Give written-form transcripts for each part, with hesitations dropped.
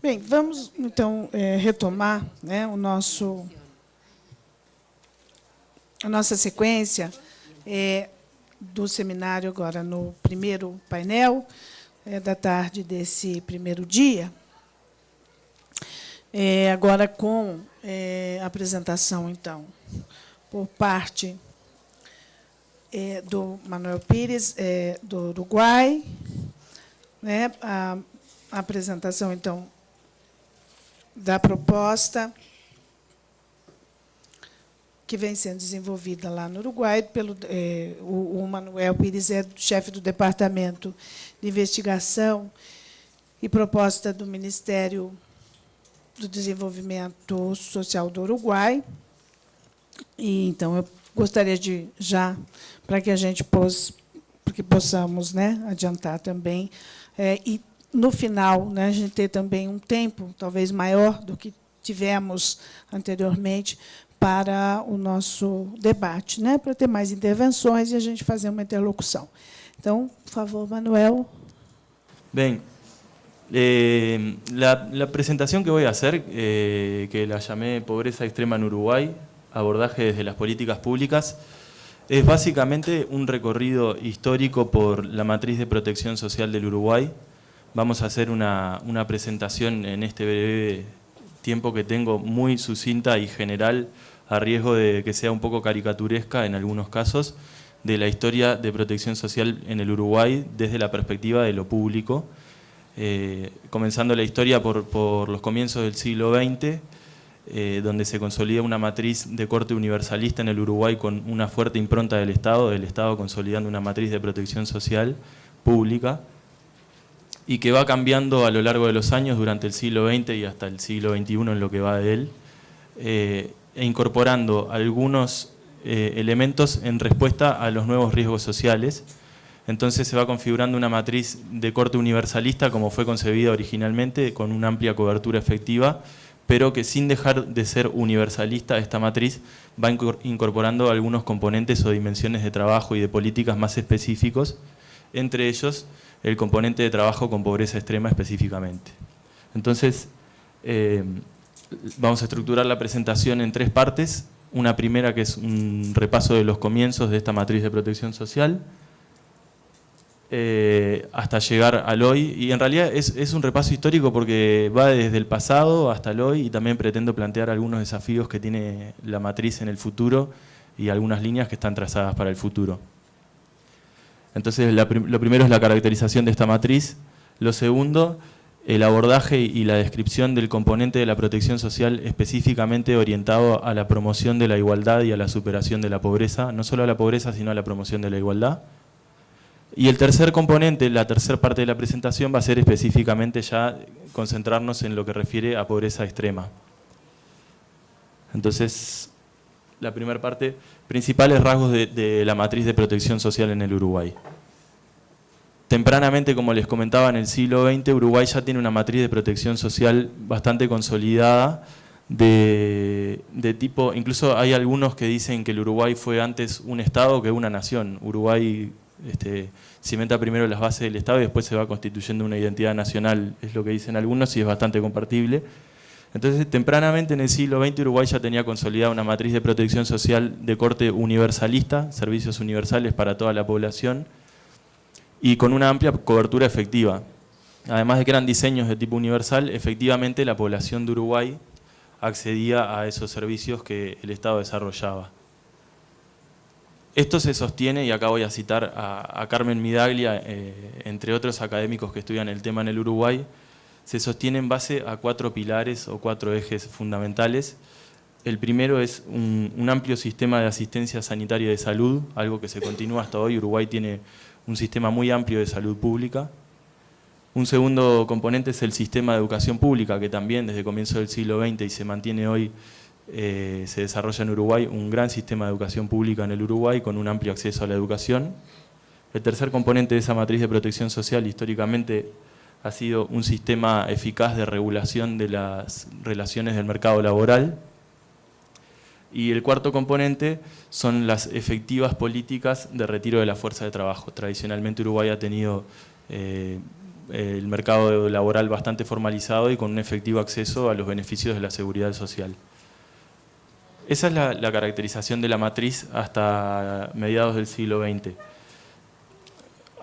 Bem, vamos então retomar, né, a nossa sequência do seminário agora no primeiro painel da tarde desse primeiro dia. Agora com a apresentação, então, por parte do Manuel Pires, do Uruguai, né, a apresentação, então, da proposta que vem sendo desenvolvida lá no Uruguai. O Manuel Pires é chefe do Departamento de Investigação e Proposta do Ministério do Desenvolvimento Social do Uruguai. E, então, eu gostaria de, já, para que a gente possamos, né, adiantar também, e, no final, né, a gente ter também um tempo, talvez maior do que tivemos anteriormente, para o nosso debate, né, para ter mais intervenções e a gente fazer uma interlocução. Então, por favor, Manuel. Bien, la presentación que voy a hacer, que la llamé Pobreza Extrema en Uruguay, abordaje desde las políticas públicas, es básicamente un recorrido histórico por la matriz de protección social del Uruguay. Vamos a hacer una presentación en este breve tiempo que tengo muy sucinta y general, a riesgo de que sea un poco caricaturesca en algunos casos, de la historia de protección social en el Uruguay desde la perspectiva de lo público, comenzando la historia por los comienzos del siglo XX, donde se consolida una matriz de corte universalista en el Uruguay con una fuerte impronta del Estado consolidando una matriz de protección social pública, y que va cambiando a lo largo de los años durante el siglo XX y hasta el siglo XXI en lo que va de él, e incorporando algunos elementos en respuesta a los nuevos riesgos sociales. Entonces se va configurando una matriz de corte universalista como fue concebida originalmente, con una amplia cobertura efectiva, pero que sin dejar de ser universalista, esta matriz va incorporando algunos componentes o dimensiones de trabajo y de políticas más específicos, entre ellos el componente de trabajo con pobreza extrema específicamente. Entonces, vamos a estructurar la presentación en tres partes. Una primera que es un repaso de los comienzos de esta matriz de protección social, hasta llegar al hoy. Y en realidad es un repaso histórico porque va desde el pasado hasta el hoy, y también pretendo plantear algunos desafíos que tiene la matriz en el futuro y algunas líneas que están trazadas para el futuro. Entonces, lo primero es la caracterización de esta matriz. Lo segundo, el abordaje y la descripción del componente de la protección social específicamente orientado a la promoción de la igualdad y a la superación de la pobreza, no solo a la pobreza, sino a la promoción de la igualdad. Y el tercer componente, la tercera parte de la presentación, va a ser específicamente ya concentrarnos en lo que refiere a pobreza extrema. Entonces, la primera parte, principales rasgos de la matriz de protección social en el Uruguay. Tempranamente, como les comentaba, en el siglo XX, Uruguay ya tiene una matriz de protección social bastante consolidada, de tipo, incluso hay algunos que dicen que el Uruguay fue antes un Estado que una nación. Uruguay cimenta primero las bases del Estado y después se va constituyendo una identidad nacional, es lo que dicen algunos y es bastante compartible. Entonces, tempranamente en el siglo XX, Uruguay ya tenía consolidada una matriz de protección social de corte universalista, servicios universales para toda la población, y con una amplia cobertura efectiva. Además de que eran diseños de tipo universal, efectivamente la población de Uruguay accedía a esos servicios que el Estado desarrollaba. Esto se sostiene, y acá voy a citar a Carmen Midaglia, entre otros académicos que estudian el tema en el Uruguay, se sostiene en base a 4 pilares o 4 ejes fundamentales. El primero es un amplio sistema de asistencia sanitaria y de salud, algo que se continúa hasta hoy. Uruguay tiene un sistema muy amplio de salud pública. Un segundo componente es el sistema de educación pública, que también desde comienzo del siglo XX y se mantiene hoy, se desarrolla en Uruguay un gran sistema de educación pública en el Uruguay con un amplio acceso a la educación. El tercer componente de esa matriz de protección social históricamente ha sido un sistema eficaz de regulación de las relaciones del mercado laboral. Y el cuarto componente son las efectivas políticas de retiro de la fuerza de trabajo. Tradicionalmente Uruguay ha tenido el mercado laboral bastante formalizado y con un efectivo acceso a los beneficios de la seguridad social. Esa es la caracterización de la matriz hasta mediados del siglo XX.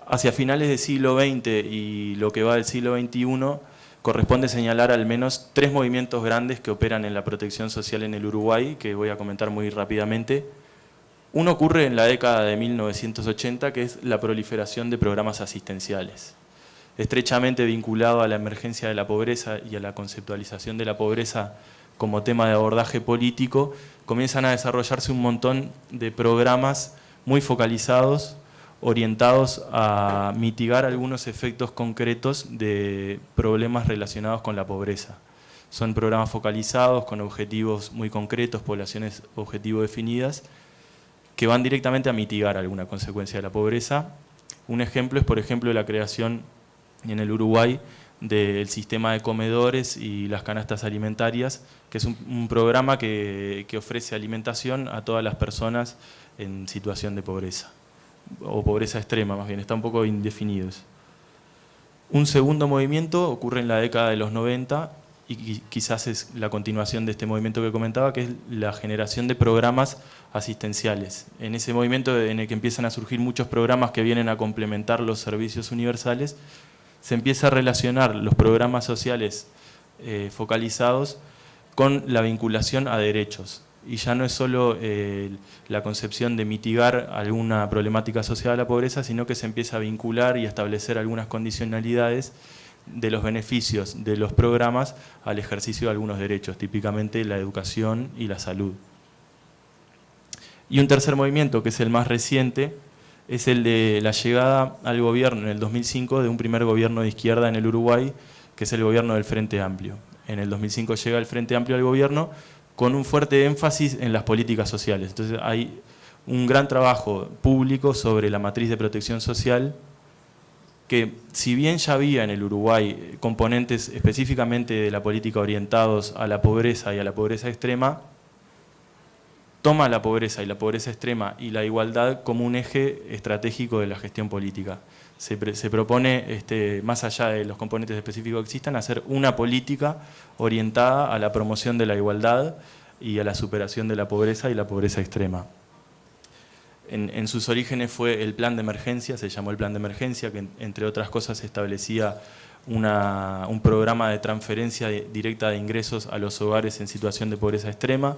Hacia finales del siglo XX y lo que va del siglo XXI, corresponde señalar al menos 3 movimientos grandes que operan en la protección social en el Uruguay, que voy a comentar muy rápidamente. Uno ocurre en la década de 1980, que es la proliferación de programas asistenciales. Estrechamente vinculado a la emergencia de la pobreza y a la conceptualización de la pobreza como tema de abordaje político, comienzan a desarrollarse un montón de programas muy focalizados, orientados a mitigar algunos efectos concretos de problemas relacionados con la pobreza. Son programas focalizados con objetivos muy concretos, poblaciones objetivo definidas, que van directamente a mitigar alguna consecuencia de la pobreza. Un ejemplo es, por ejemplo, la creación en el Uruguay del sistema de comedores y las canastas alimentarias, que es un programa que ofrece alimentación a todas las personas en situación de pobreza, o pobreza extrema más bien, está un poco indefinido. Un segundo movimiento ocurre en la década de los 90 y quizás es la continuación de este movimiento que comentaba, que es la generación de programas asistenciales. En ese movimiento en el que empiezan a surgir muchos programas que vienen a complementar los servicios universales, se empieza a relacionar los programas sociales focalizados con la vinculación a derechos. Y ya no es solo la concepción de mitigar alguna problemática asociada a la pobreza, sino que se empieza a vincular y a establecer algunas condicionalidades de los beneficios de los programas al ejercicio de algunos derechos, típicamente la educación y la salud. Y un tercer movimiento, que es el más reciente, es el de la llegada al gobierno en el 2005 de un primer gobierno de izquierda en el Uruguay, que es el gobierno del Frente Amplio. En el 2005 llega el Frente Amplio al gobierno con un fuerte énfasis en las políticas sociales. Entonces hay un gran trabajo público sobre la matriz de protección social, que si bien ya había en el Uruguay componentes específicamente de la política orientados a la pobreza y a la pobreza extrema, toma la pobreza y la pobreza extrema y la igualdad como un eje estratégico de la gestión política. Se propone, más allá de los componentes específicos que existan, hacer una política orientada a la promoción de la igualdad y a la superación de la pobreza y la pobreza extrema. En sus orígenes fue el plan de emergencia, se llamó el plan de emergencia, que entre otras cosas establecía un programa de transferencia directa de ingresos a los hogares en situación de pobreza extrema.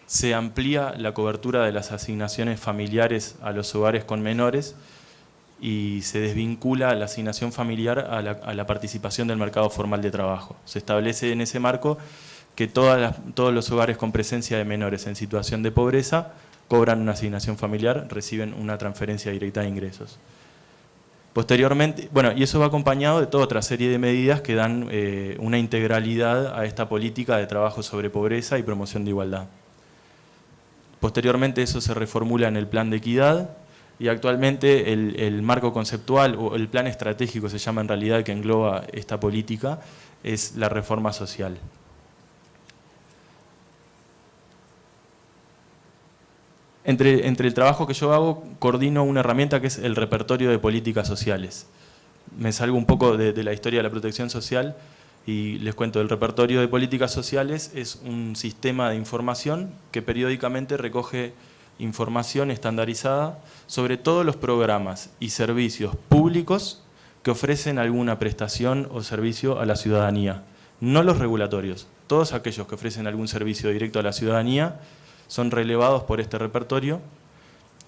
Se amplía la cobertura de las asignaciones familiares a los hogares con menores y se desvincula la asignación familiar a la participación del mercado formal de trabajo. Se establece en ese marco que todos los hogares con presencia de menores en situación de pobreza cobran una asignación familiar, reciben una transferencia directa de ingresos. Posteriormente, bueno, y eso va acompañado de toda otra serie de medidas que dan una integralidad a esta política de trabajo sobre pobreza y promoción de igualdad. Posteriormente eso se reformula en el plan de equidad y actualmente el marco conceptual o el plan estratégico se llama en realidad, que engloba esta política, es la reforma social. Entre el trabajo que yo hago, coordino una herramienta que es el repertorio de políticas sociales. Me salgo un poco de la historia de la protección social y les cuento. El repertorio de políticas sociales es un sistema de información que periódicamente recoge información estandarizada sobre todos los programas y servicios públicos que ofrecen alguna prestación o servicio a la ciudadanía. No los regulatorios, todos aquellos que ofrecen algún servicio directo a la ciudadanía son relevados por este repertorio.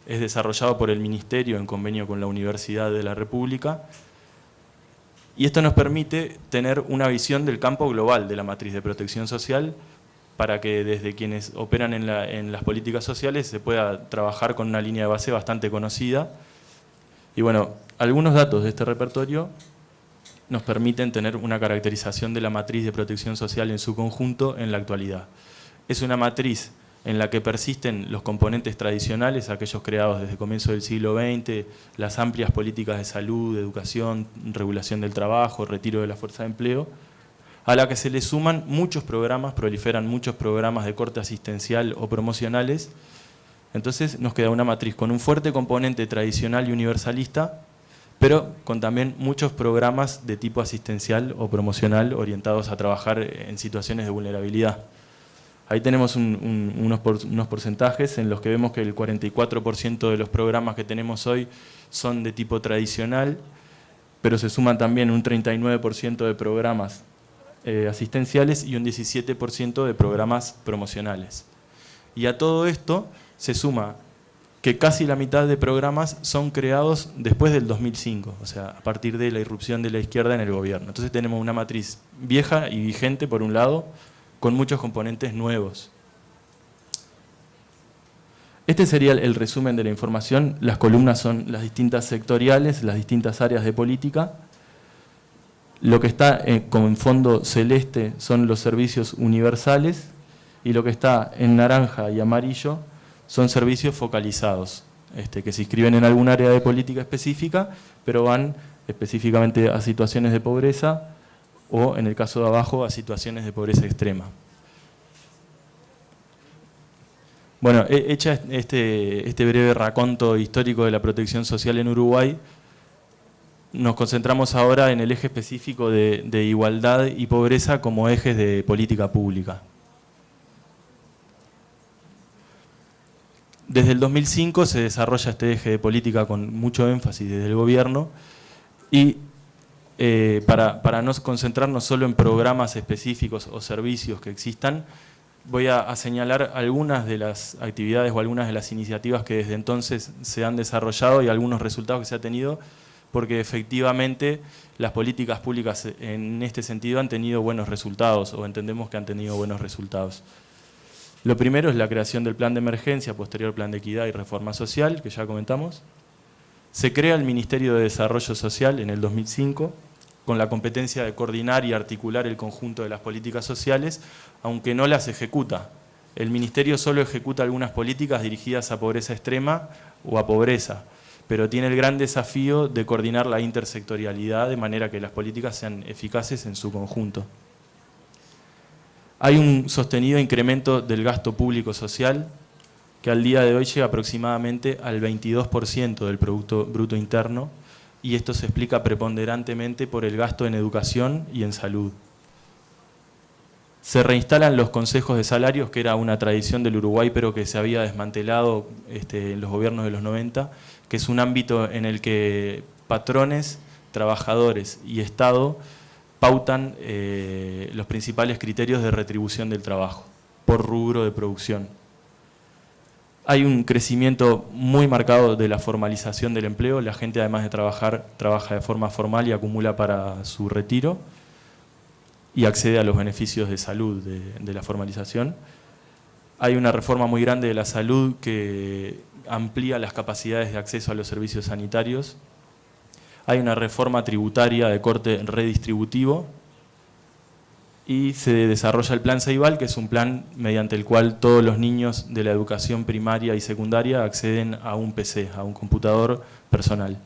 Es desarrollado por el Ministerio en convenio con la Universidad de la República. Y esto nos permite tener una visión del campo global de la matriz de protección social para que desde quienes operan en las políticas sociales se pueda trabajar con una línea de base bastante conocida. Y bueno, algunos datos de este repertorio nos permiten tener una caracterización de la matriz de protección social en su conjunto en la actualidad. Es una matriz en la que persisten los componentes tradicionales, aquellos creados desde el comienzo del siglo XX, las amplias políticas de salud, de educación, regulación del trabajo, retiro de la fuerza de empleo, a la que se le suman muchos programas, proliferan muchos programas de corte asistencial o promocionales. Entonces nos queda una matriz con un fuerte componente tradicional y universalista, pero con también muchos programas de tipo asistencial o promocional orientados a trabajar en situaciones de vulnerabilidad. Ahí tenemos unos porcentajes en los que vemos que el 44% de los programas que tenemos hoy son de tipo tradicional, pero se suman también un 39% de programas asistenciales y un 17% de programas promocionales. Y a todo esto se suma que casi la mitad de programas son creados después del 2005, o sea, a partir de la irrupción de la izquierda en el gobierno. Entonces tenemos una matriz vieja y vigente, por un lado, con muchos componentes nuevos. Este sería el resumen de la información. Las columnas son las distintas sectoriales, las distintas áreas de política. Lo que está como en fondo celeste son los servicios universales y lo que está en naranja y amarillo son servicios focalizados, que se inscriben en algún área de política específica, pero van específicamente a situaciones de pobreza o, en el caso de abajo, a situaciones de pobreza extrema. Bueno, hecha este breve raconto histórico de la protección social en Uruguay, nos concentramos ahora en el eje específico de igualdad y pobreza como ejes de política pública. Desde el 2005 se desarrolla este eje de política con mucho énfasis desde el gobierno y para no concentrarnos solo en programas específicos o servicios que existan, voy a señalar algunas de las actividades o algunas de las iniciativas que desde entonces se han desarrollado y algunos resultados que se ha tenido, porque efectivamente las políticas públicas en este sentido han tenido buenos resultados o entendemos que han tenido buenos resultados. Lo primero es la creación del plan de emergencia, posterior plan de equidad y reforma social, que ya comentamos. Se crea el Ministerio de Desarrollo Social en el 2005, con la competencia de coordinar y articular el conjunto de las políticas sociales, aunque no las ejecuta. El Ministerio solo ejecuta algunas políticas dirigidas a pobreza extrema o a pobreza, pero tiene el gran desafío de coordinar la intersectorialidad de manera que las políticas sean eficaces en su conjunto. Hay un sostenido incremento del gasto público social que al día de hoy llega aproximadamente al 22% del Producto Bruto Interno, y esto se explica preponderantemente por el gasto en educación y en salud. Se reinstalan los consejos de salarios, que era una tradición del Uruguay, pero que se había desmantelado en los gobiernos de los 90, que es un ámbito en el que patrones, trabajadores y Estado pautan los principales criterios de retribución del trabajo por rubro de producción. Hay un crecimiento muy marcado de la formalización del empleo. La gente, además de trabajar, trabaja de forma formal y acumula para su retiro y accede a los beneficios de salud de la formalización. Hay una reforma muy grande de la salud que amplía las capacidades de acceso a los servicios sanitarios. Hay una reforma tributaria de corte redistributivo y se desarrolla el Plan Ceibal, que es un plan mediante el cual todos los niños de la educación primaria y secundaria acceden a un PC, a un computador personal.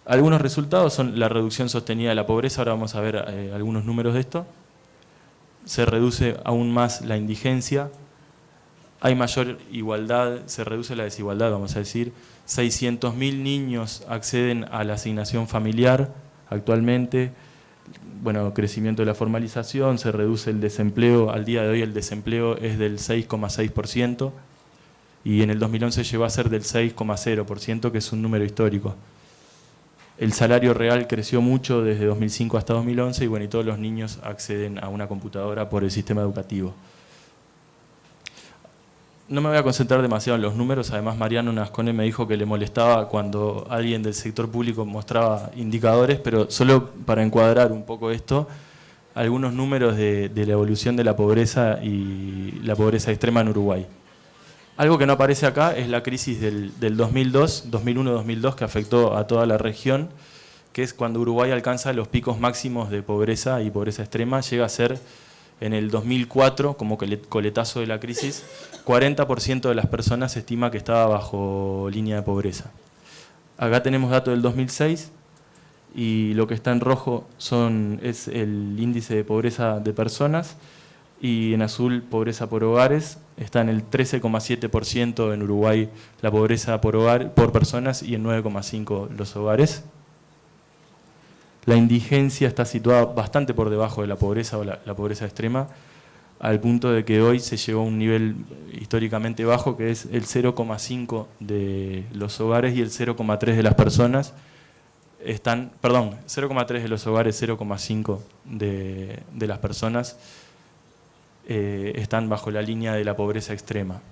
Algunos resultados son la reducción sostenida de la pobreza. Ahora vamos a ver algunos números de esto. Se reduce aún más la indigencia. Hay mayor igualdad, se reduce la desigualdad, vamos a decir. 600.000 niños acceden a la asignación familiar actualmente. Bueno, crecimiento de la formalización, se reduce el desempleo. Al día de hoy el desempleo es del 6,6% y en el 2011 llegó a ser del 6,0%, que es un número histórico. El salario real creció mucho desde 2005 hasta 2011 y, bueno, y todos los niños acceden a una computadora por el sistema educativo. No me voy a concentrar demasiado en los números. Además, Mariano Nascone me dijo que le molestaba cuando alguien del sector público mostraba indicadores, pero solo para encuadrar un poco esto, algunos números de la evolución de la pobreza y la pobreza extrema en Uruguay. Algo que no aparece acá es la crisis del 2001-2002, que afectó a toda la región, que es cuando Uruguay alcanza los picos máximos de pobreza y pobreza extrema. Llega a ser en el 2004, como coletazo de la crisis, 40% de las personas se estima que estaba bajo línea de pobreza. Acá tenemos datos del 2006 y lo que está en rojo es el índice de pobreza de personas y en azul pobreza por hogares. está en el 13,7% en Uruguay la pobreza por personas y en 9,5% los hogares. La indigencia está situada bastante por debajo de la pobreza o la pobreza extrema, al punto de que hoy se llegó a un nivel históricamente bajo, que es el 0,5% de los hogares y el 0,3% de las personas. 0,3% de los hogares, 0,5% de las personas están bajo la línea de la pobreza extrema.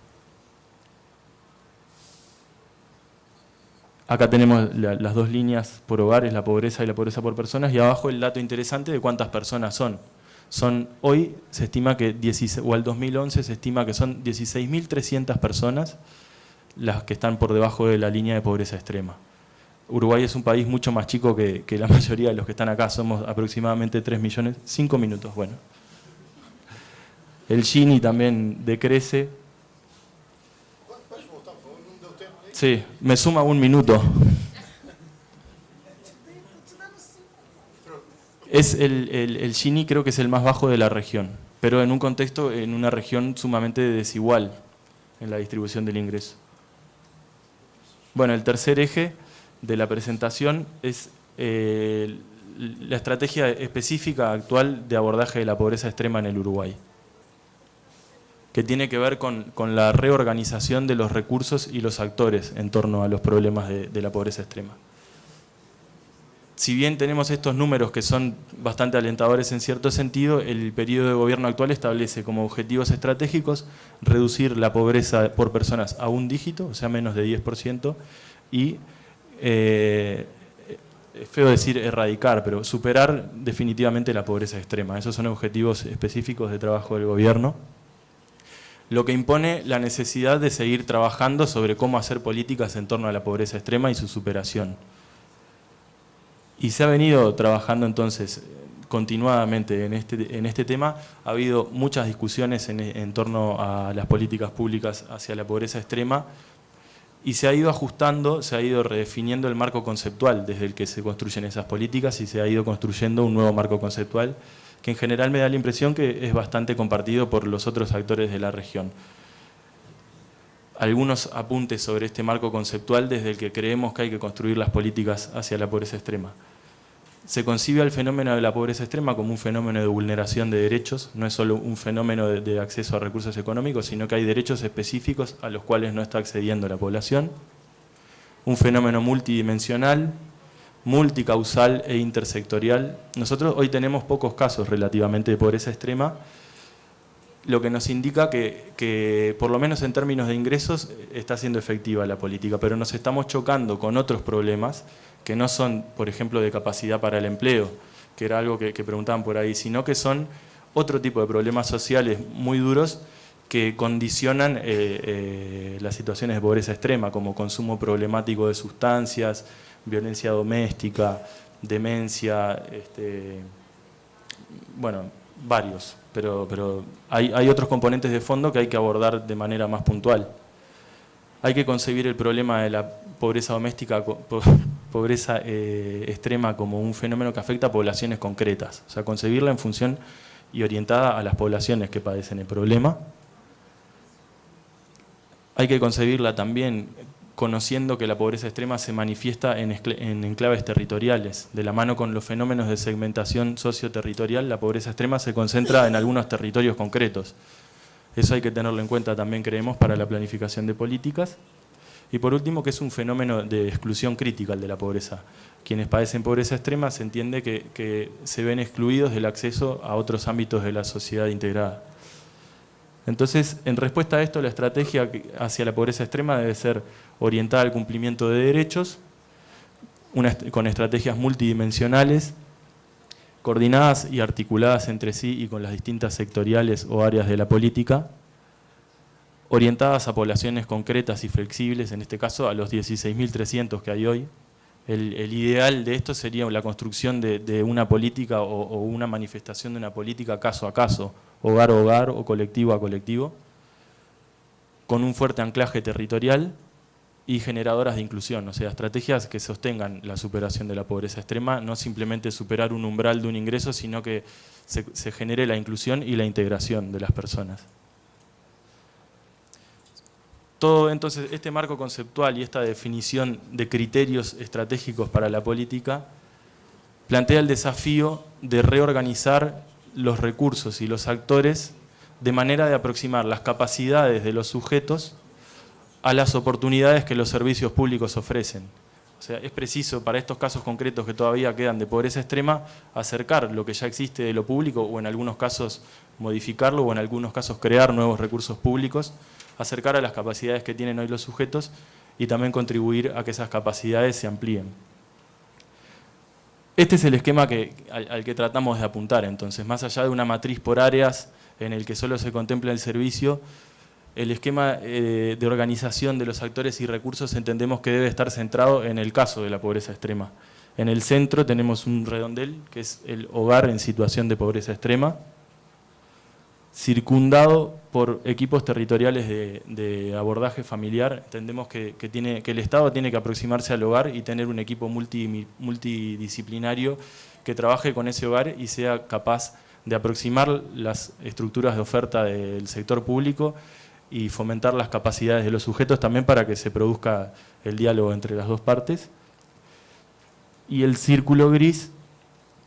Acá tenemos las dos líneas por hogares, la pobreza y la pobreza por personas, y abajo el dato interesante de cuántas personas son. Hoy se estima que, o al 2011 se estima que son 16.300 personas las que están por debajo de la línea de pobreza extrema. Uruguay es un país mucho más chico que la mayoría de los que están acá, somos aproximadamente 3 millones, 5 minutos, bueno. El Gini también decrece. Sí, me suma 1 minuto. El Gini creo que es el más bajo de la región, pero en un contexto, en una región sumamente desigual en la distribución del ingreso. Bueno, el tercer eje de la presentación es la estrategia específica actual de abordaje de la pobreza extrema en el Uruguay, que tiene que ver con la reorganización de los recursos y los actores en torno a los problemas de la pobreza extrema. Si bien tenemos estos números que son bastante alentadores en cierto sentido, el periodo de gobierno actual establece como objetivos estratégicos reducir la pobreza por personas a 1 dígito, o sea, menos de 10%, y, es feo decir erradicar, pero superar definitivamente la pobreza extrema. Esos son objetivos específicos de trabajo del gobierno, lo que impone la necesidad de seguir trabajando sobre cómo hacer políticas en torno a la pobreza extrema y su superación. Y se ha venido trabajando entonces continuadamente en este tema. Ha habido muchas discusiones en torno a las políticas públicas hacia la pobreza extrema y se ha ido ajustando, se ha ido redefiniendo el marco conceptual desde el que se construyen esas políticas y se ha ido construyendo un nuevo marco conceptual que en general me da la impresión que es bastante compartido por los otros actores de la región. Algunos apuntes sobre este marco conceptual desde el que creemos que hay que construir las políticas hacia la pobreza extrema. Se concibe al fenómeno de la pobreza extrema como un fenómeno de vulneración de derechos, no es solo un fenómeno de acceso a recursos económicos, sino que hay derechos específicos a los cuales no está accediendo la población. Un fenómeno multidimensional, multicausal e intersectorial. Nosotros hoy tenemos pocos casos relativamente de pobreza extrema, lo que nos indica que por lo menos en términos de ingresos está siendo efectiva la política, pero nos estamos chocando con otros problemas que no son, por ejemplo, de capacidad para el empleo, que era algo que preguntaban por ahí, sino que son otro tipo de problemas sociales muy duros que condicionan las situaciones de pobreza extrema, como consumo problemático de sustancias, violencia doméstica, demencia, bueno, varios. Pero hay otros componentes de fondo que hay que abordar de manera más puntual. Hay que concebir el problema de la pobreza doméstica, pobreza extrema como un fenómeno que afecta a poblaciones concretas. O sea, concebirla en función y orientada a las poblaciones que padecen el problema. Hay que concebirla también conociendo que la pobreza extrema se manifiesta en enclaves territoriales. De la mano con los fenómenos de segmentación socioterritorial, la pobreza extrema se concentra en algunos territorios concretos. Eso hay que tenerlo en cuenta también, creemos, para la planificación de políticas. Y por último, que es un fenómeno de exclusión crítica el de la pobreza. Quienes padecen pobreza extrema se entiende que se ven excluidos del acceso a otros ámbitos de la sociedad integrada. Entonces, en respuesta a esto, la estrategia hacia la pobreza extrema debe ser orientada al cumplimiento de derechos, con estrategias multidimensionales, coordinadas y articuladas entre sí y con las distintas sectoriales o áreas de la política, orientadas a poblaciones concretas y flexibles, en este caso a los 16.300 que hay hoy. El ideal de esto sería la construcción de una política o una manifestación de una política caso a caso, hogar a hogar o colectivo a colectivo, con un fuerte anclaje territorial y generadoras de inclusión, o sea, estrategias que sostengan la superación de la pobreza extrema, no simplemente superar un umbral de un ingreso, sino que se genere la inclusión y la integración de las personas. todo entonces este marco conceptual y esta definición de criterios estratégicos para la política plantea el desafío de reorganizar los recursos y los actores de manera de aproximar las capacidades de los sujetos a las oportunidades que los servicios públicos ofrecen. O sea, es preciso para estos casos concretos que todavía quedan de pobreza extrema acercar lo que ya existe de lo público o en algunos casos modificarlo o en algunos casos crear nuevos recursos públicos, acercar a las capacidades que tienen hoy los sujetos y también contribuir a que esas capacidades se amplíen. Este es el esquema al que tratamos de apuntar, entonces, más allá de una matriz por áreas en el que solo se contempla el servicio, el esquema de organización de los actores y recursos entendemos que debe estar centrado en el caso de la pobreza extrema. En el centro tenemos un redondel, que es el hogar en situación de pobreza extrema, circundado por equipos territoriales de abordaje familiar. Entendemos que el Estado tiene que aproximarse al hogar y tener un equipo multidisciplinario que trabaje con ese hogar y sea capaz de aproximar las estructuras de oferta del sector público y fomentar las capacidades de los sujetos también para que se produzca el diálogo entre las dos partes. Y el círculo gris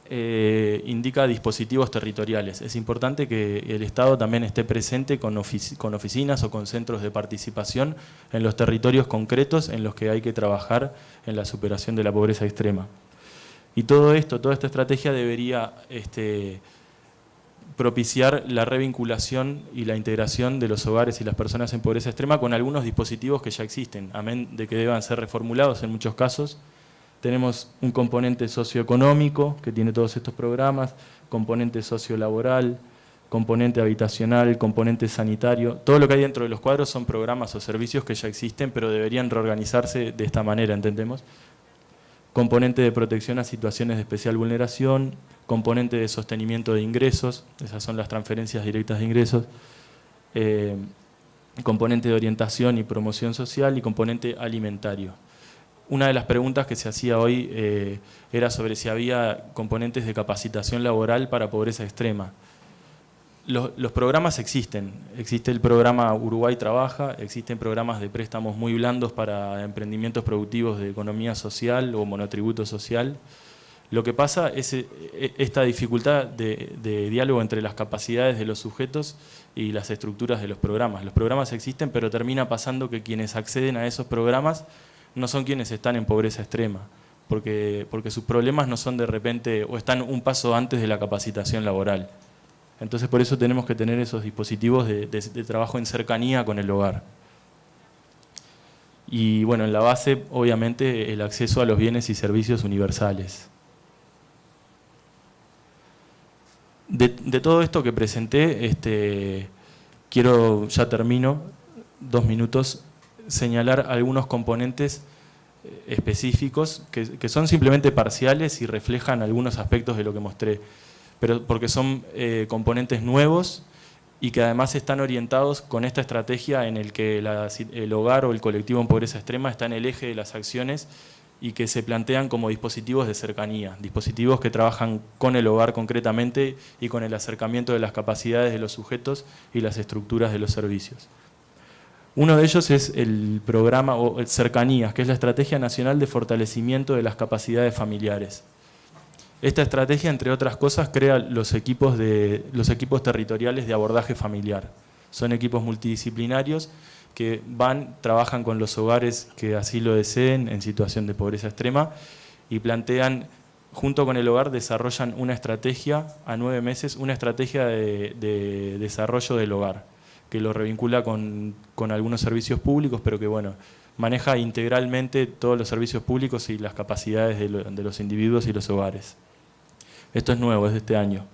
indica dispositivos territoriales. Es importante que el Estado también esté presente con oficinas o con centros de participación en los territorios concretos en los que hay que trabajar en la superación de la pobreza extrema. Y todo esto, toda esta estrategia debería propiciar la revinculación y la integración de los hogares y las personas en pobreza extrema con algunos dispositivos que ya existen, amén de que deban ser reformulados en muchos casos. Tenemos un componente socioeconómico que tiene todos estos programas, componente sociolaboral, componente habitacional, componente sanitario. Todo lo que hay dentro de los cuadros son programas o servicios que ya existen, pero deberían reorganizarse de esta manera, entendemos. Componente de protección a situaciones de especial vulneración, componente de sostenimiento de ingresos, esas son las transferencias directas de ingresos, componente de orientación y promoción social y componente alimentario. Una de las preguntas que se hacía hoy era sobre si había componentes de capacitación laboral para pobreza extrema. Los programas existen. Existe el programa Uruguay Trabaja, existen programas de préstamos muy blandos para emprendimientos productivos de economía social o monotributo social. Lo que pasa es esta dificultad de diálogo entre las capacidades de los sujetos y las estructuras de los programas. Los programas existen, pero termina pasando que quienes acceden a esos programas no son quienes están en pobreza extrema, porque sus problemas no son de repente o están un paso antes de la capacitación laboral. Entonces por eso tenemos que tener esos dispositivos de trabajo en cercanía con el hogar. Y bueno, en la base, obviamente, el acceso a los bienes y servicios universales. De todo esto que presenté, quiero, ya termino, 2 minutos, señalar algunos componentes específicos que son simplemente parciales y reflejan algunos aspectos de lo que mostré, pero porque son componentes nuevos y que además están orientados con esta estrategia en el que el hogar o el colectivo en pobreza extrema está en el eje de las acciones y que se plantean como dispositivos de cercanía, dispositivos que trabajan con el hogar concretamente y con el acercamiento de las capacidades de los sujetos y las estructuras de los servicios. Uno de ellos es el programa o Cercanías, que es la Estrategia Nacional de Fortalecimiento de las Capacidades Familiares. Esta estrategia, entre otras cosas, crea los equipos territoriales de abordaje familiar. Son equipos multidisciplinarios que trabajan con los hogares que así lo deseen en situación de pobreza extrema y plantean, junto con el hogar, desarrollan una estrategia a 9 meses, una estrategia de desarrollo del hogar, que lo revincula con algunos servicios públicos, pero que bueno, maneja integralmente todos los servicios públicos y las capacidades de los individuos y los hogares. Esto es nuevo, es de este año.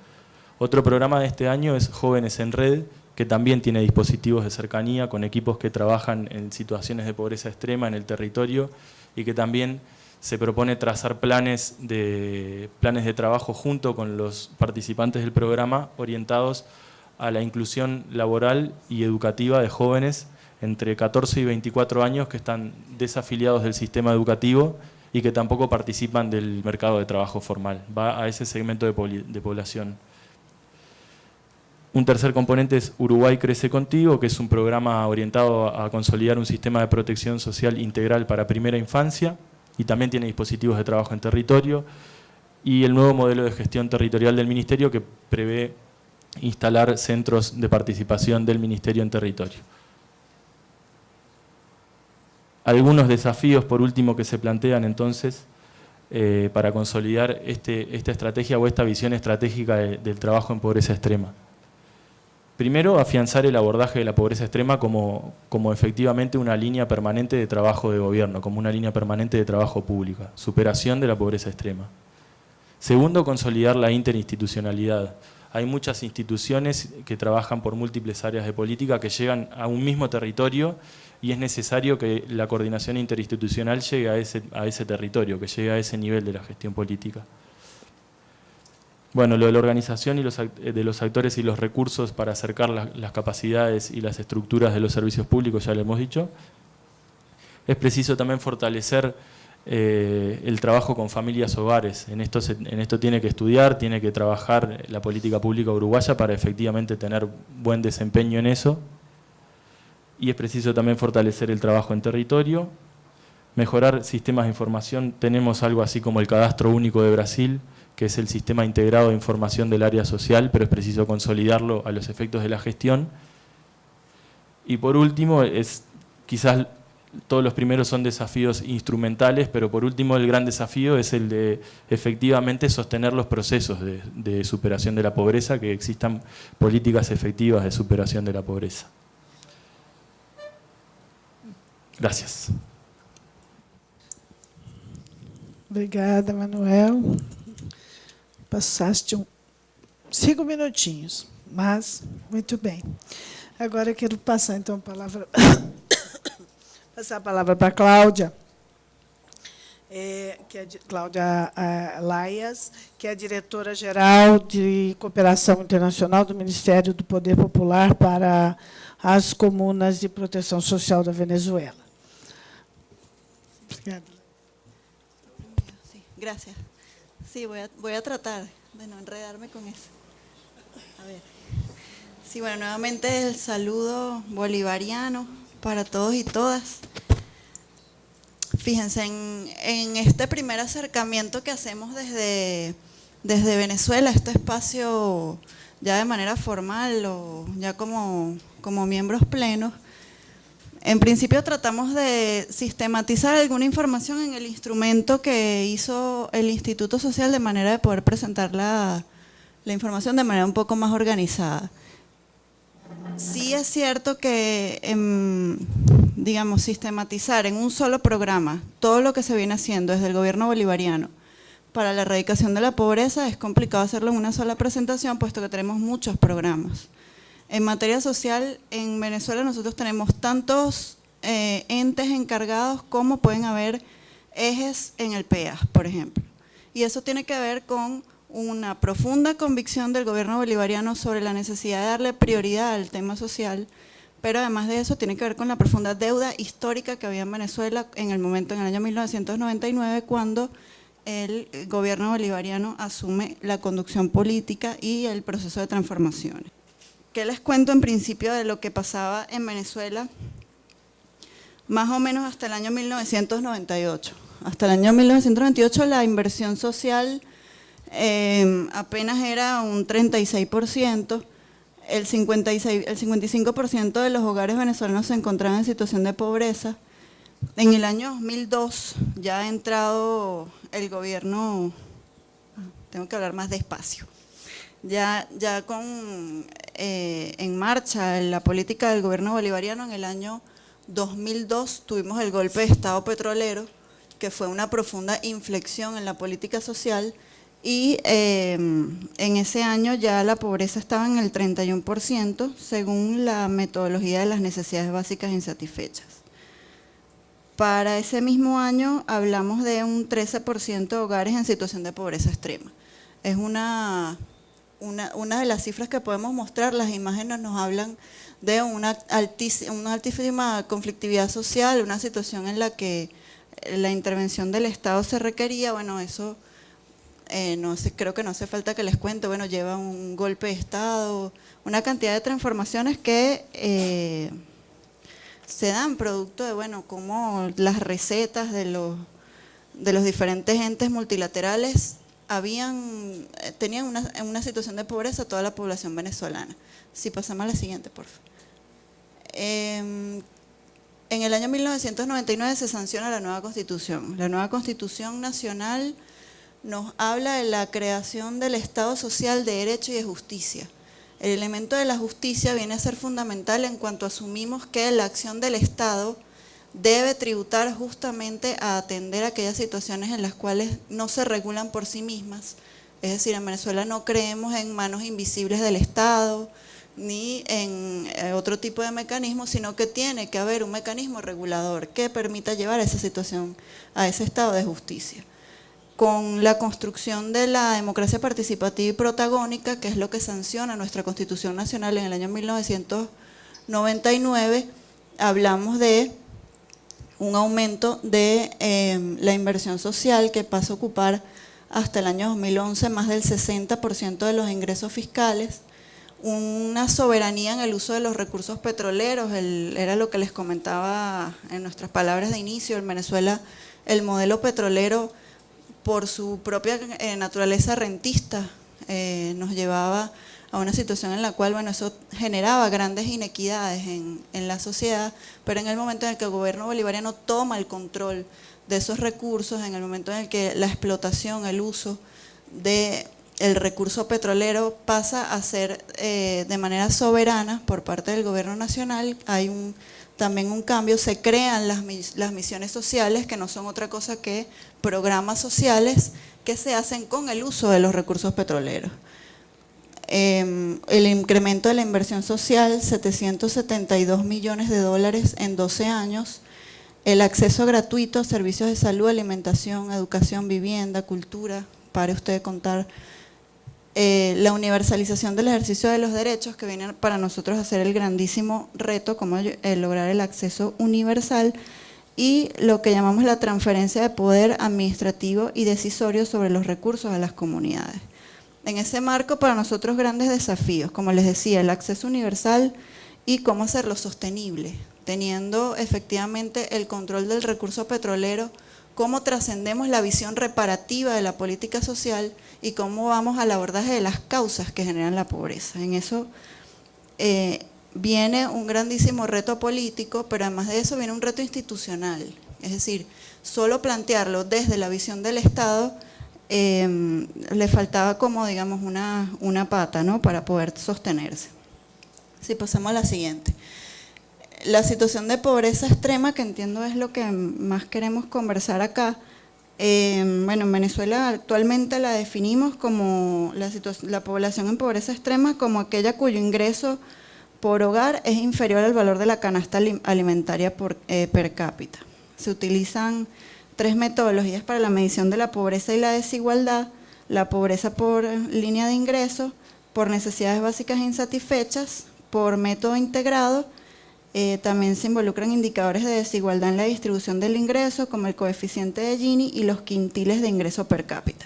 Otro programa de este año es Jóvenes en Red, que también tiene dispositivos de cercanía con equipos que trabajan en situaciones de pobreza extrema en el territorio y que también se propone trazar planes de trabajo junto con los participantes del programa orientados a la inclusión laboral y educativa de jóvenes entre 14 y 24 años que están desafiliados del sistema educativo y que tampoco participan del mercado de trabajo formal. Va a ese segmento de población. Un tercer componente es Uruguay Crece Contigo, que es un programa orientado a consolidar un sistema de protección social integral para primera infancia y también tiene dispositivos de trabajo en territorio. Y el nuevo modelo de gestión territorial del Ministerio, que prevé instalar centros de participación del Ministerio en territorio. Algunos desafíos, por último, que se plantean entonces para consolidar esta estrategia o esta visión estratégica del trabajo en pobreza extrema. Primero, afianzar el abordaje de la pobreza extrema como efectivamente una línea permanente de trabajo de gobierno, como una línea permanente de trabajo pública, superación de la pobreza extrema. Segundo, consolidar la interinstitucionalidad. Hay muchas instituciones que trabajan por múltiples áreas de política que llegan a un mismo territorio y es necesario que la coordinación interinstitucional llegue a ese territorio, que llegue a ese nivel de la gestión política. Bueno, lo de la organización y de los actores y los recursos para acercar las capacidades y las estructuras de los servicios públicos, ya lo hemos dicho. Es preciso también fortalecer el trabajo con familias hogares. En esto tiene que estudiar, tiene que trabajar la política pública uruguaya para efectivamente tener buen desempeño en eso. Y es preciso también fortalecer el trabajo en territorio, mejorar sistemas de información. Tenemos algo así como el Cadastro Único de Brasil, que es el sistema integrado de información del área social, pero es preciso consolidarlo a los efectos de la gestión. Y por último, quizás todos los primeros son desafíos instrumentales, pero por último el gran desafío es el de efectivamente sostener los procesos de superación de la pobreza, que existan políticas efectivas de superación de la pobreza. Gracias. Obrigada, Manuel. Passaste 5 minutinhos, mas muito bem. Agora eu quero passar então a palavra para a Cláudia, Cláudia Laias, que é a diretora-geral de Cooperação Internacional do Ministério do Poder Popular para as Comunas de Proteção Social da Venezuela. Obrigada. Sí, gracias. Sí, voy a tratar de no enredarme con eso. A ver. Sí, bueno, nuevamente el saludo bolivariano para todos y todas. Fíjense, en este primer acercamiento que hacemos desde Venezuela, este espacio ya de manera formal o ya como miembros plenos, en principio tratamos de sistematizar alguna información en el instrumento que hizo el Instituto Social de manera de poder presentar la información de manera un poco más organizada. Sí es cierto que, digamos, sistematizar en un solo programa todo lo que se viene haciendo desde el gobierno bolivariano para la erradicación de la pobreza es complicado hacerlo en una sola presentación, puesto que tenemos muchos programas. En materia social, en Venezuela nosotros tenemos tantos entes encargados como pueden haber ejes en el PEAS, por ejemplo. Y eso tiene que ver con una profunda convicción del gobierno bolivariano sobre la necesidad de darle prioridad al tema social, pero además de eso tiene que ver con la profunda deuda histórica que había en Venezuela en el año 1999, cuando el gobierno bolivariano asume la conducción política y el proceso de transformaciones. ¿Qué les cuento en principio de lo que pasaba en Venezuela? Más o menos hasta el año 1998. Hasta el año 1998 la inversión social apenas era un 36%, el 55% de los hogares venezolanos se encontraban en situación de pobreza. En el año 2002 ya ha entrado el gobierno, tengo que hablar más despacio, ya con en marcha la política del gobierno bolivariano. En el año 2002 tuvimos el golpe de Estado petrolero, que fue una profunda inflexión en la política social, y en ese año ya la pobreza estaba en el 31%, según la metodología de las necesidades básicas insatisfechas. Para ese mismo año hablamos de un 13% de hogares en situación de pobreza extrema. Es una de las cifras que podemos mostrar. Las imágenes nos hablan de una altísima conflictividad social, una situación en la que la intervención del Estado se requería. Bueno, eso creo que no hace falta que les cuente, bueno, lleva un golpe de Estado, una cantidad de transformaciones que se dan producto de, bueno, cómo las recetas de los diferentes entes multilaterales tenían una situación de pobreza a toda la población venezolana. Si pasamos a la siguiente, por favor. En el año 1999 se sanciona la nueva Constitución. La nueva Constitución Nacional nos habla de la creación del Estado social de derecho y de justicia. El elemento de la justicia viene a ser fundamental en cuanto asumimos que la acción del Estado debe tributar justamente a atender aquellas situaciones en las cuales no se regulan por sí mismas. Es decir, en Venezuela no creemos en manos invisibles del Estado, ni en otro tipo de mecanismo, sino que tiene que haber un mecanismo regulador que permita llevar esa situación a ese estado de justicia. Con la construcción de la democracia participativa y protagónica, que es lo que sanciona nuestra Constitución Nacional en el año 1999, hablamos de un aumento de la inversión social que pasa a ocupar hasta el año 2011 más del 60% de los ingresos fiscales, una soberanía en el uso de los recursos petroleros, era lo que les comentaba en nuestras palabras de inicio. En Venezuela el modelo petrolero, por su propia naturaleza rentista, nos llevaba a una situación en la cual, bueno, eso generaba grandes inequidades en la sociedad, pero en el momento en el que el gobierno bolivariano toma el control de esos recursos, en el momento en el que la explotación, el uso del recurso petrolero pasa a ser de manera soberana por parte del gobierno nacional, hay también un cambio, se crean las misiones sociales, que no son otra cosa que programas sociales que se hacen con el uso de los recursos petroleros. El incremento de la inversión social, 772 millones de dólares en 12 años, el acceso gratuito a servicios de salud, alimentación, educación, vivienda, cultura, pare usted de contar, la universalización del ejercicio de los derechos, que viene para nosotros a ser el grandísimo reto, como lograr el acceso universal, y lo que llamamos la transferencia de poder administrativo y decisorio sobre los recursos a las comunidades. En ese marco, para nosotros, grandes desafíos, como les decía, el acceso universal y cómo hacerlo sostenible, teniendo efectivamente el control del recurso petrolero, cómo trascendemos la visión reparativa de la política social y cómo vamos al abordaje de las causas que generan la pobreza. En eso viene un grandísimo reto político, pero además de eso viene un reto institucional. Es decir, solo plantearlo desde la visión del Estado le faltaba como, digamos, una pata, ¿no?, para poder sostenerse. Si pasamos a la siguiente. La situación de pobreza extrema, que entiendo es lo que más queremos conversar acá. Bueno, en Venezuela actualmente la definimos como la población en pobreza extrema como aquella cuyo ingreso por hogar es inferior al valor de la canasta alimentaria per cápita. Se utilizan 3 metodologías para la medición de la pobreza y la desigualdad: la pobreza por línea de ingreso, por necesidades básicas insatisfechas, por método integrado. También se involucran indicadores de desigualdad en la distribución del ingreso, como el coeficiente de Gini y los quintiles de ingreso per cápita.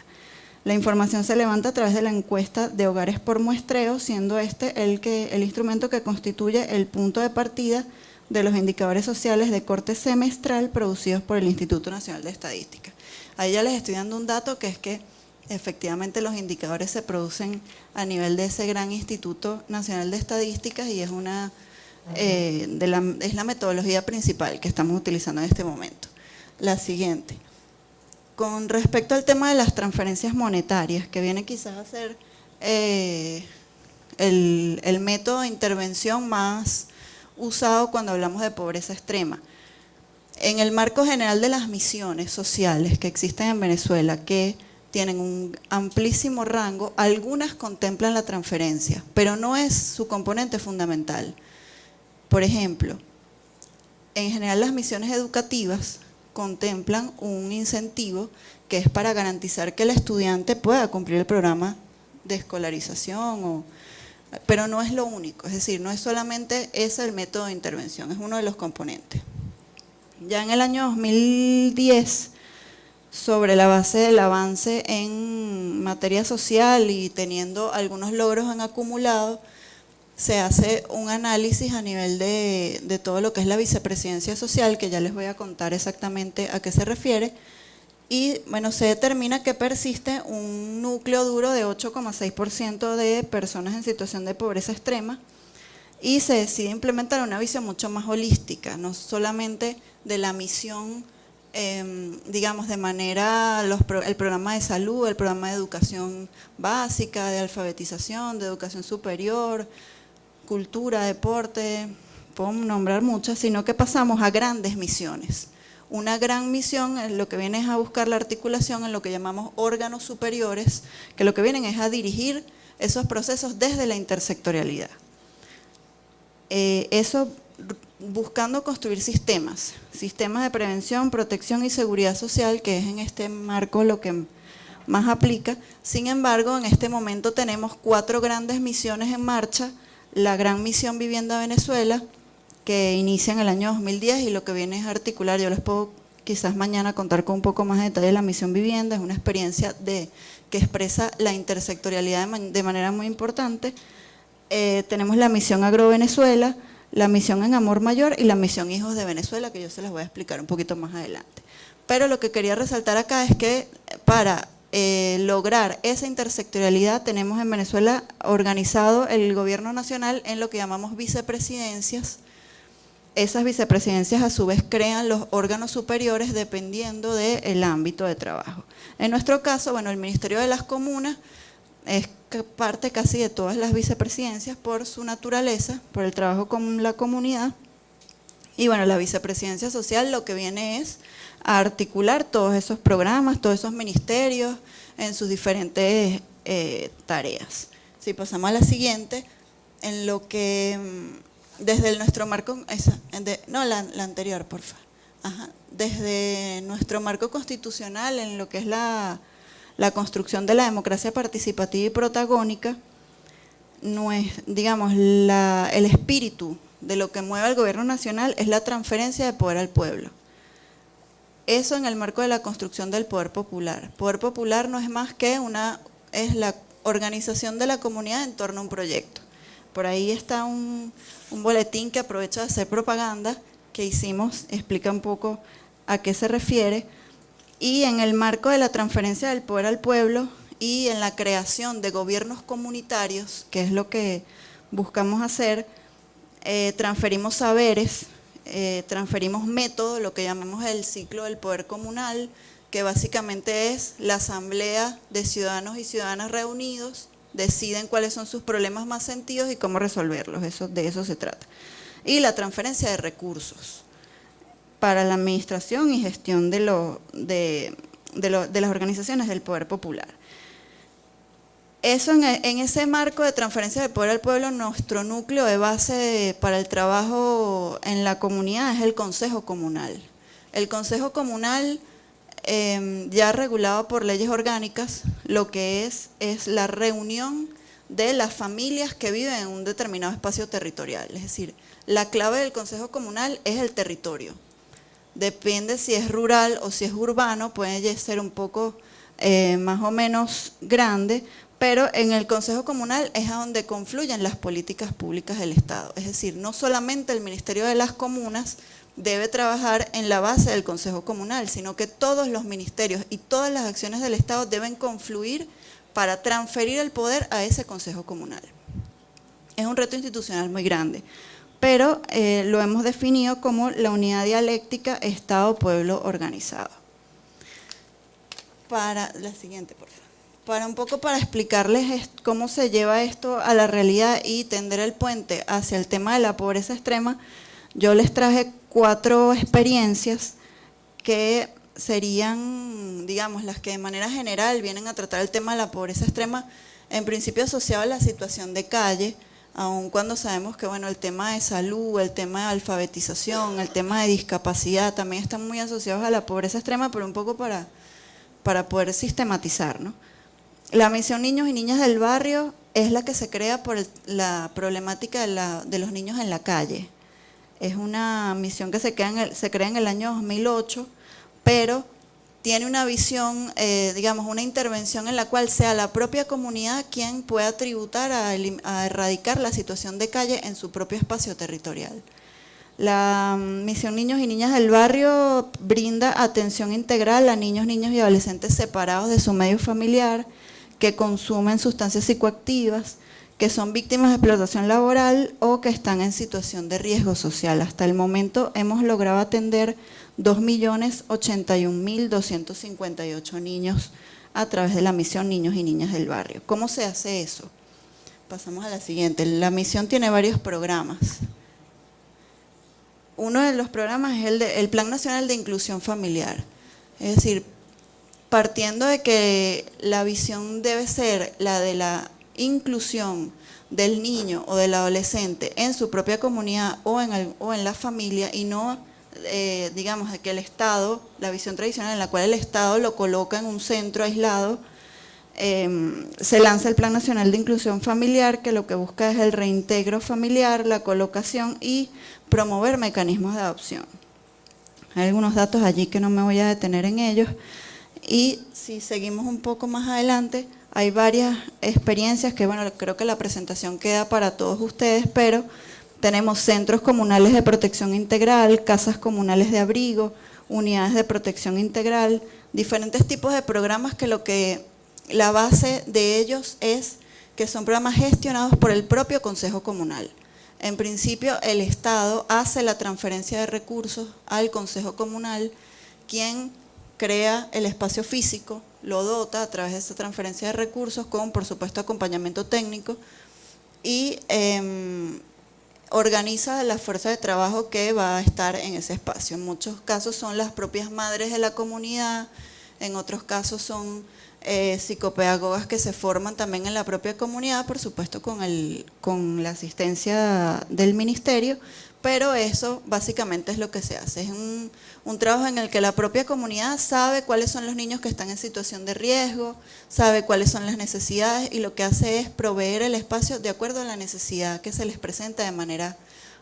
La información se levanta a través de la encuesta de hogares por muestreo, siendo este el instrumento que constituye el punto de partida de los indicadores sociales de corte semestral producidos por el Instituto Nacional de Estadística. Ahí ya les estoy dando un dato, que es que efectivamente los indicadores se producen a nivel de ese gran Instituto Nacional de Estadísticas y es es la metodología principal que estamos utilizando en este momento. La siguiente. Con respecto al tema de las transferencias monetarias, que viene quizás a ser el método de intervención más usado cuando hablamos de pobreza extrema. En el marco general de las misiones sociales que existen en Venezuela, que tienen un amplísimo rango, algunas contemplan la transferencia, pero no es su componente fundamental. Por ejemplo, en general las misiones educativas contemplan un incentivo que es para garantizar que el estudiante pueda cumplir el programa de escolarización, pero no es lo único, es decir, no es solamente ese el método de intervención, es uno de los componentes. Ya en el año 2010, sobre la base del avance en materia social y teniendo algunos logros en acumulado, se hace un análisis a nivel de todo lo que es la vicepresidencia social, que ya les voy a contar exactamente a qué se refiere, y bueno, se determina que persiste un núcleo duro de 8,6% de personas en situación de pobreza extrema, y se decide implementar una visión mucho más holística, no solamente de la misión, digamos, de manera, el programa de salud, el programa de educación básica, de alfabetización, de educación superior, cultura, deporte, puedo nombrar muchas, sino que pasamos a grandes misiones. Una gran misión lo que viene es a buscar la articulación en lo que llamamos órganos superiores, que lo que vienen es a dirigir esos procesos desde la intersectorialidad. Eso buscando construir sistemas de prevención, protección y seguridad social, que es en este marco lo que más aplica. Sin embargo, en este momento tenemos 4 grandes misiones en marcha. La Gran Misión Vivienda Venezuela, que inicia en el año 2010 y lo que viene es articular, yo les puedo quizás mañana contar con un poco más de detalle de la Misión Vivienda, es una experiencia que expresa la intersectorialidad de manera muy importante. Tenemos la Misión Agro Venezuela, la Misión En Amor Mayor y la Misión Hijos de Venezuela, que yo se las voy a explicar un poquito más adelante. Pero lo que quería resaltar acá es que para lograr esa intersectorialidad tenemos en Venezuela organizado el gobierno nacional en lo que llamamos vicepresidencias. Esas vicepresidencias a su vez crean los órganos superiores dependiendo del ámbito de trabajo. En nuestro caso, bueno, el Ministerio de las Comunas es parte casi de todas las vicepresidencias por su naturaleza, por el trabajo con la comunidad. Y bueno, la vicepresidencia social lo que viene es a articular todos esos programas, todos esos ministerios en sus diferentes tareas. Si pasamos a la siguiente, en lo que desde nuestro marco, la anterior, por favor. Desde nuestro marco constitucional, en lo que es la construcción de la democracia participativa y protagónica, no es, digamos, el espíritu de lo que mueve al gobierno nacional es la transferencia de poder al pueblo. Eso en el marco de la construcción del poder popular. Poder popular no es más que es la organización de la comunidad en torno a un proyecto. Por ahí está un boletín que aprovecho de hacer propaganda que hicimos, explica un poco a qué se refiere. Y en el marco de la transferencia del poder al pueblo y en la creación de gobiernos comunitarios, que es lo que buscamos hacer, transferimos saberes, transferimos métodos, lo que llamamos el ciclo del poder comunal, que básicamente es la asamblea de ciudadanos y ciudadanas reunidos, deciden cuáles son sus problemas más sentidos y cómo resolverlos, de eso se trata. Y la transferencia de recursos para la administración y gestión de las organizaciones del poder popular. Eso en ese marco de transferencia de poder al pueblo, nuestro núcleo de base para el trabajo en la comunidad es el Consejo Comunal. El Consejo Comunal, ya regulado por leyes orgánicas, lo que es la reunión de las familias que viven en un determinado espacio territorial. Es decir, la clave del Consejo Comunal es el territorio. Depende si es rural o si es urbano, puede ser un poco más o menos grande, pero en el Consejo Comunal es a donde confluyen las políticas públicas del Estado. Es decir, no solamente el Ministerio de las Comunas debe trabajar en la base del Consejo Comunal, sino que todos los ministerios y todas las acciones del Estado deben confluir para transferir el poder a ese Consejo Comunal. Es un reto institucional muy grande, pero lo hemos definido como la unidad dialéctica Estado-Pueblo organizado. Para la siguiente, por favor. Para explicarles cómo se lleva esto a la realidad y tender el puente hacia el tema de la pobreza extrema, yo les traje 4 experiencias que serían, digamos, las que de manera general vienen a tratar el tema de la pobreza extrema, en principio asociado a la situación de calle, aun cuando sabemos que bueno, el tema de salud, el tema de alfabetización, el tema de discapacidad también están muy asociados a la pobreza extrema, pero un poco para poder sistematizar, ¿no? La misión Niños y Niñas del Barrio es la que se crea por la problemática de los niños en la calle. Es una misión que se crea en el año 2008, pero tiene una visión, digamos, una intervención en la cual sea la propia comunidad quien pueda tributar a erradicar la situación de calle en su propio espacio territorial. La Misión Niños y Niñas del Barrio brinda atención integral a niños, niñas y adolescentes separados de su medio familiar, que consumen sustancias psicoactivas, que son víctimas de explotación laboral o que están en situación de riesgo social. Hasta el momento hemos logrado atender 2.081.258 niños a través de la Misión Niños y Niñas del Barrio. ¿Cómo se hace eso? Pasamos a la siguiente. La misión tiene varios programas. Uno de los programas es el Plan Nacional de Inclusión Familiar. Es decir, partiendo de que la visión debe ser la de la inclusión del niño o del adolescente en su propia comunidad o en la familia, y no, digamos, de que el Estado, la visión tradicional en la cual el Estado lo coloca en un centro aislado, se lanza el Plan Nacional de Inclusión Familiar, que lo que busca es el reintegro familiar, la colocación y promover mecanismos de adopción. Hay algunos datos allí que no me voy a detener en ellos, y si seguimos un poco más adelante, hay varias experiencias que, bueno, creo que la presentación queda para todos ustedes, pero tenemos centros comunales de protección integral, casas comunales de abrigo, unidades de protección integral, diferentes tipos de programas que la base de ellos es que son programas gestionados por el propio Consejo Comunal. En principio, el Estado hace la transferencia de recursos al Consejo Comunal, quien crea el espacio físico, lo dota a través de esa transferencia de recursos con, por supuesto, acompañamiento técnico, y organiza la fuerza de trabajo que va a estar en ese espacio. En muchos casos son las propias madres de la comunidad, en otros casos son psicopedagogas que se forman también en la propia comunidad, por supuesto con la asistencia del ministerio, pero eso básicamente es lo que se hace. Es un trabajo en el que la propia comunidad sabe cuáles son los niños que están en situación de riesgo, sabe cuáles son las necesidades, y lo que hace es proveer el espacio de acuerdo a la necesidad que se les presenta de manera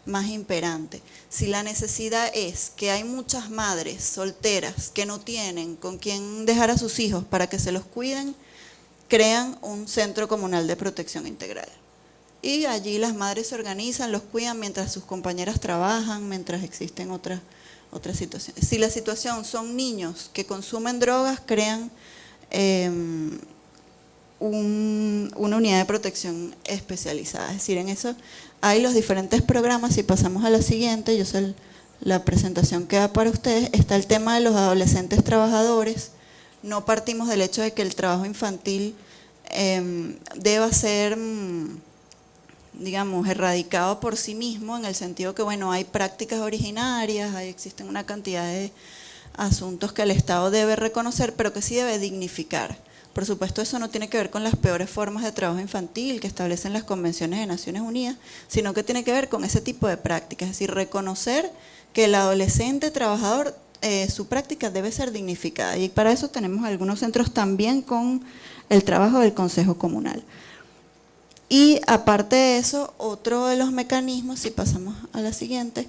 más imperante. Si la necesidad es que hay muchas madres solteras que no tienen con quién dejar a sus hijos para que se los cuiden, crean un centro comunal de protección integral. Y allí las madres se organizan, los cuidan mientras sus compañeras trabajan, mientras existen otras situaciones. Si la situación son niños que consumen drogas, crean una unidad de protección especializada. Es decir, en eso hay los diferentes programas. Si pasamos a la siguiente, la presentación queda para ustedes. Está el tema de los adolescentes trabajadores. No partimos del hecho de que el trabajo infantil deba ser, digamos, erradicado por sí mismo, en el sentido que, bueno, hay prácticas originarias, existen una cantidad de asuntos que el Estado debe reconocer, pero que sí debe dignificar. Por supuesto, eso no tiene que ver con las peores formas de trabajo infantil que establecen las convenciones de Naciones Unidas, sino que tiene que ver con ese tipo de prácticas, es decir, reconocer que el adolescente trabajador, su práctica debe ser dignificada, y para eso tenemos algunos centros también con el trabajo del Consejo Comunal. Y aparte de eso, otro de los mecanismos, si pasamos a la siguiente,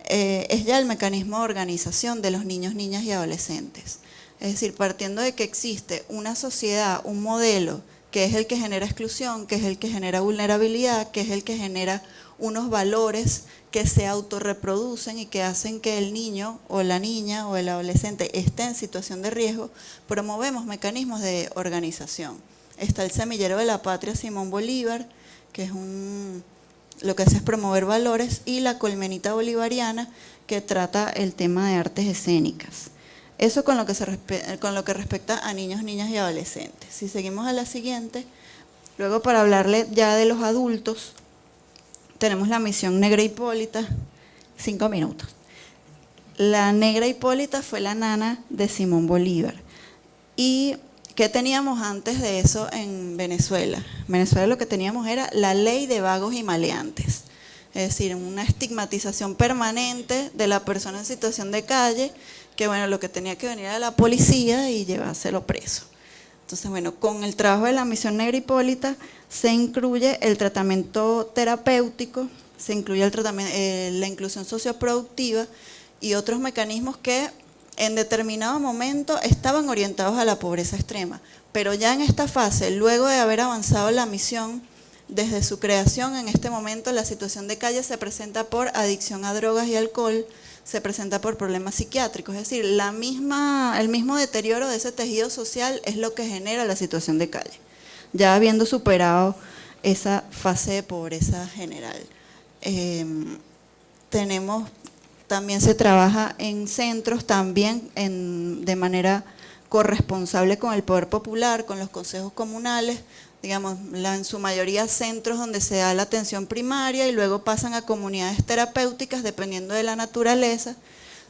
es ya el mecanismo de organización de los niños, niñas y adolescentes. Es decir, partiendo de que existe una sociedad, un modelo, que es el que genera exclusión, que es el que genera vulnerabilidad, que es el que genera unos valores que se autorreproducen y que hacen que el niño o la niña o el adolescente esté en situación de riesgo, promovemos mecanismos de organización. Está el Semillero de la Patria Simón Bolívar, que es lo que hace es promover valores, y la Colmenita Bolivariana, que trata el tema de artes escénicas. Eso con lo que respecta a niños, niñas y adolescentes. Si seguimos a la siguiente, luego para hablarle ya de los adultos, tenemos la Misión Negra Hipólita, 5 minutos. La Negra Hipólita fue la nana de Simón Bolívar. ¿Y qué teníamos antes de eso en Venezuela? En Venezuela lo que teníamos era la ley de vagos y maleantes. Es decir, una estigmatización permanente de la persona en situación de calle, que bueno, lo que tenía que venir era la policía y llevárselo preso. Entonces, bueno, con el trabajo de la Misión Negra Hipólita se incluye el tratamiento terapéutico, se incluye la inclusión socioproductiva y otros mecanismos que en determinado momento estaban orientados a la pobreza extrema, pero ya en esta fase, luego de haber avanzado la misión, desde su creación, en este momento la situación de calle se presenta por adicción a drogas y alcohol, se presenta por problemas psiquiátricos, es decir, el mismo deterioro de ese tejido social es lo que genera la situación de calle, ya habiendo superado esa fase de pobreza general. También se trabaja en centros, también de manera corresponsable con el poder popular, con los consejos comunales, digamos, en su mayoría centros donde se da la atención primaria y luego pasan a comunidades terapéuticas dependiendo de la naturaleza,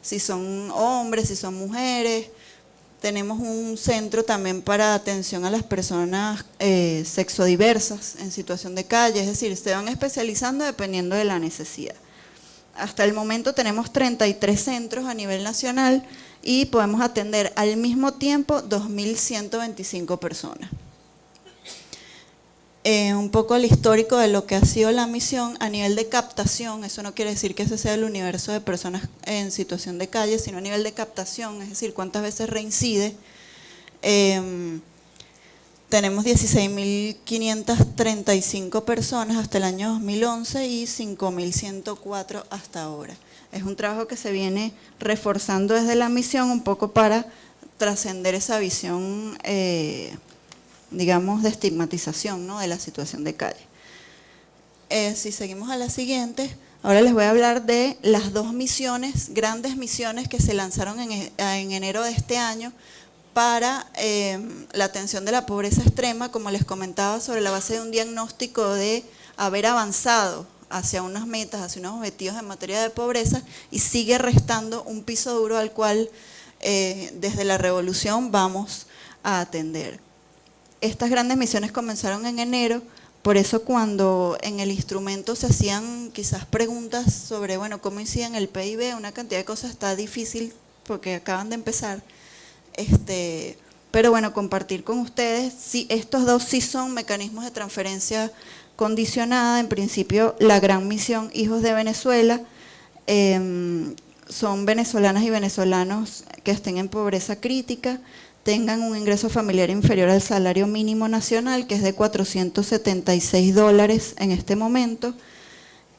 si son hombres, si son mujeres. Tenemos un centro también para atención a las personas sexodiversas en situación de calle, es decir, se van especializando dependiendo de la necesidad. Hasta el momento tenemos 33 centros a nivel nacional y podemos atender al mismo tiempo 2.125 personas. Un poco el histórico de lo que ha sido la misión a nivel de captación, eso no quiere decir que ese sea el universo de personas en situación de calle, sino a nivel de captación, es decir, cuántas veces reincide. Tenemos 16.535 personas hasta el año 2011 y 5.104 hasta ahora. Es un trabajo que se viene reforzando desde la misión un poco para trascender esa visión, digamos, de estigmatización, ¿no?, de la situación de calle. Si seguimos a la siguiente, ahora les voy a hablar de las dos misiones, grandes misiones que se lanzaron en enero de este año, para la atención de la pobreza extrema, como les comentaba, sobre la base de un diagnóstico de haber avanzado hacia unas metas, hacia unos objetivos en materia de pobreza, y sigue restando un piso duro al cual desde la revolución vamos a atender. Estas grandes misiones comenzaron en enero, por eso cuando en el instrumento se hacían quizás preguntas sobre, bueno, cómo incide en el PIB, una cantidad de cosas, está difícil porque acaban de empezar. Pero bueno, compartir con ustedes, sí, estos dos sí son mecanismos de transferencia condicionada. En principio, la gran misión Hijos de Venezuela son venezolanas y venezolanos que estén en pobreza crítica, tengan un ingreso familiar inferior al salario mínimo nacional, que es de $476 en este momento,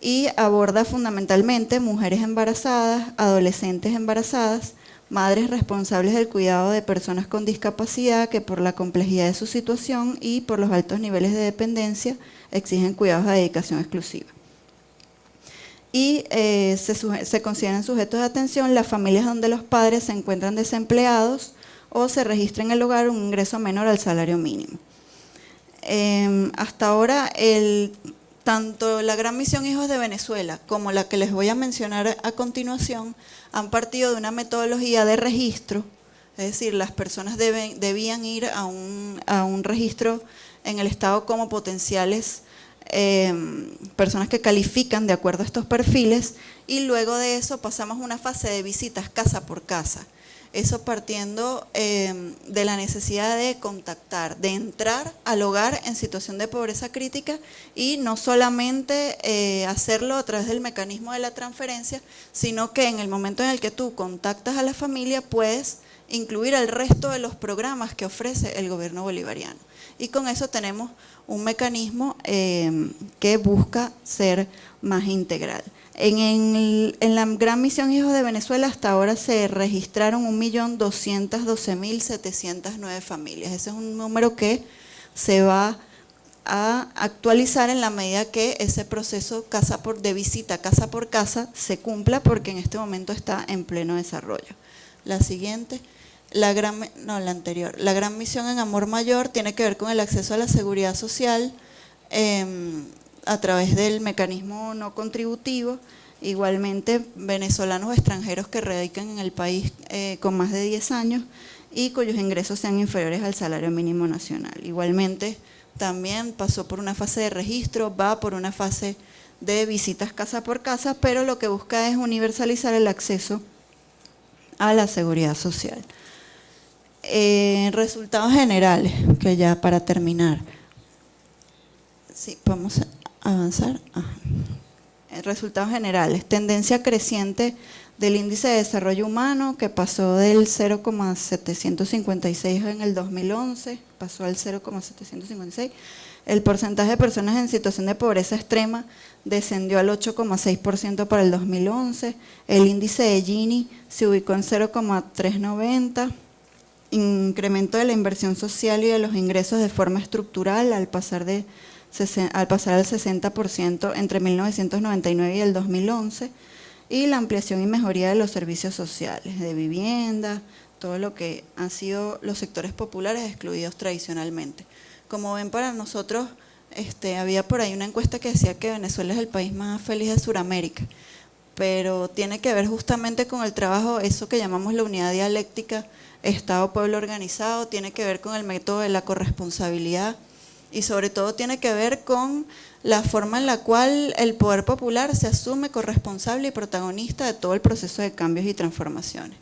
y aborda fundamentalmente mujeres embarazadas, adolescentes embarazadas, madres responsables del cuidado de personas con discapacidad que por la complejidad de su situación y por los altos niveles de dependencia exigen cuidados de dedicación exclusiva. Y se consideran sujetos de atención las familias donde los padres se encuentran desempleados o se registra en el hogar un ingreso menor al salario mínimo. Hasta ahora, tanto la Gran Misión Hijos de Venezuela como la que les voy a mencionar a continuación han partido de una metodología de registro, es decir, las personas debían ir a un registro en el Estado como potenciales personas que califican de acuerdo a estos perfiles, y luego de eso pasamos a una fase de visitas casa por casa. Eso partiendo de la necesidad de contactar, de entrar al hogar en situación de pobreza crítica y no solamente hacerlo a través del mecanismo de la transferencia, sino que en el momento en el que tú contactas a la familia puedes incluir el resto de los programas que ofrece el gobierno bolivariano. Y con eso tenemos un mecanismo que busca ser más integral. En la Gran Misión Hijos de Venezuela hasta ahora se registraron 1.212.709 familias. Ese es un número que se va a actualizar en la medida que ese proceso de visita casa por casa se cumpla, porque en este momento está en pleno desarrollo. La siguiente. La Gran Misión en Amor Mayor tiene que ver con el acceso a la seguridad social a través del mecanismo no contributivo. Igualmente, venezolanos o extranjeros que radican en el país con más de 10 años y cuyos ingresos sean inferiores al salario mínimo nacional. Igualmente, también pasó por una fase de registro, va por una fase de visitas casa por casa, pero lo que busca es universalizar el acceso a la seguridad social. Resultados generales, que ya para terminar. Sí, vamos a avanzar. Resultados generales. Tendencia creciente del índice de desarrollo humano, que pasó del 0,756 en el 2011, pasó al 0,756. El porcentaje de personas en situación de pobreza extrema descendió al 8,6% para el 2011. El índice de Gini se ubicó en 0,390. Incremento de la inversión social y de los ingresos de forma estructural al pasar al 60% entre 1999 y el 2011. Y la ampliación y mejoría de los servicios sociales, de vivienda, todo lo que han sido los sectores populares excluidos tradicionalmente. Como ven, para nosotros había por ahí una encuesta que decía que Venezuela es el país más feliz de Sudamérica, pero tiene que ver justamente con el trabajo, eso que llamamos la unidad dialéctica, Estado-Pueblo organizado, tiene que ver con el método de la corresponsabilidad y sobre todo tiene que ver con la forma en la cual el poder popular se asume corresponsable y protagonista de todo el proceso de cambios y transformaciones.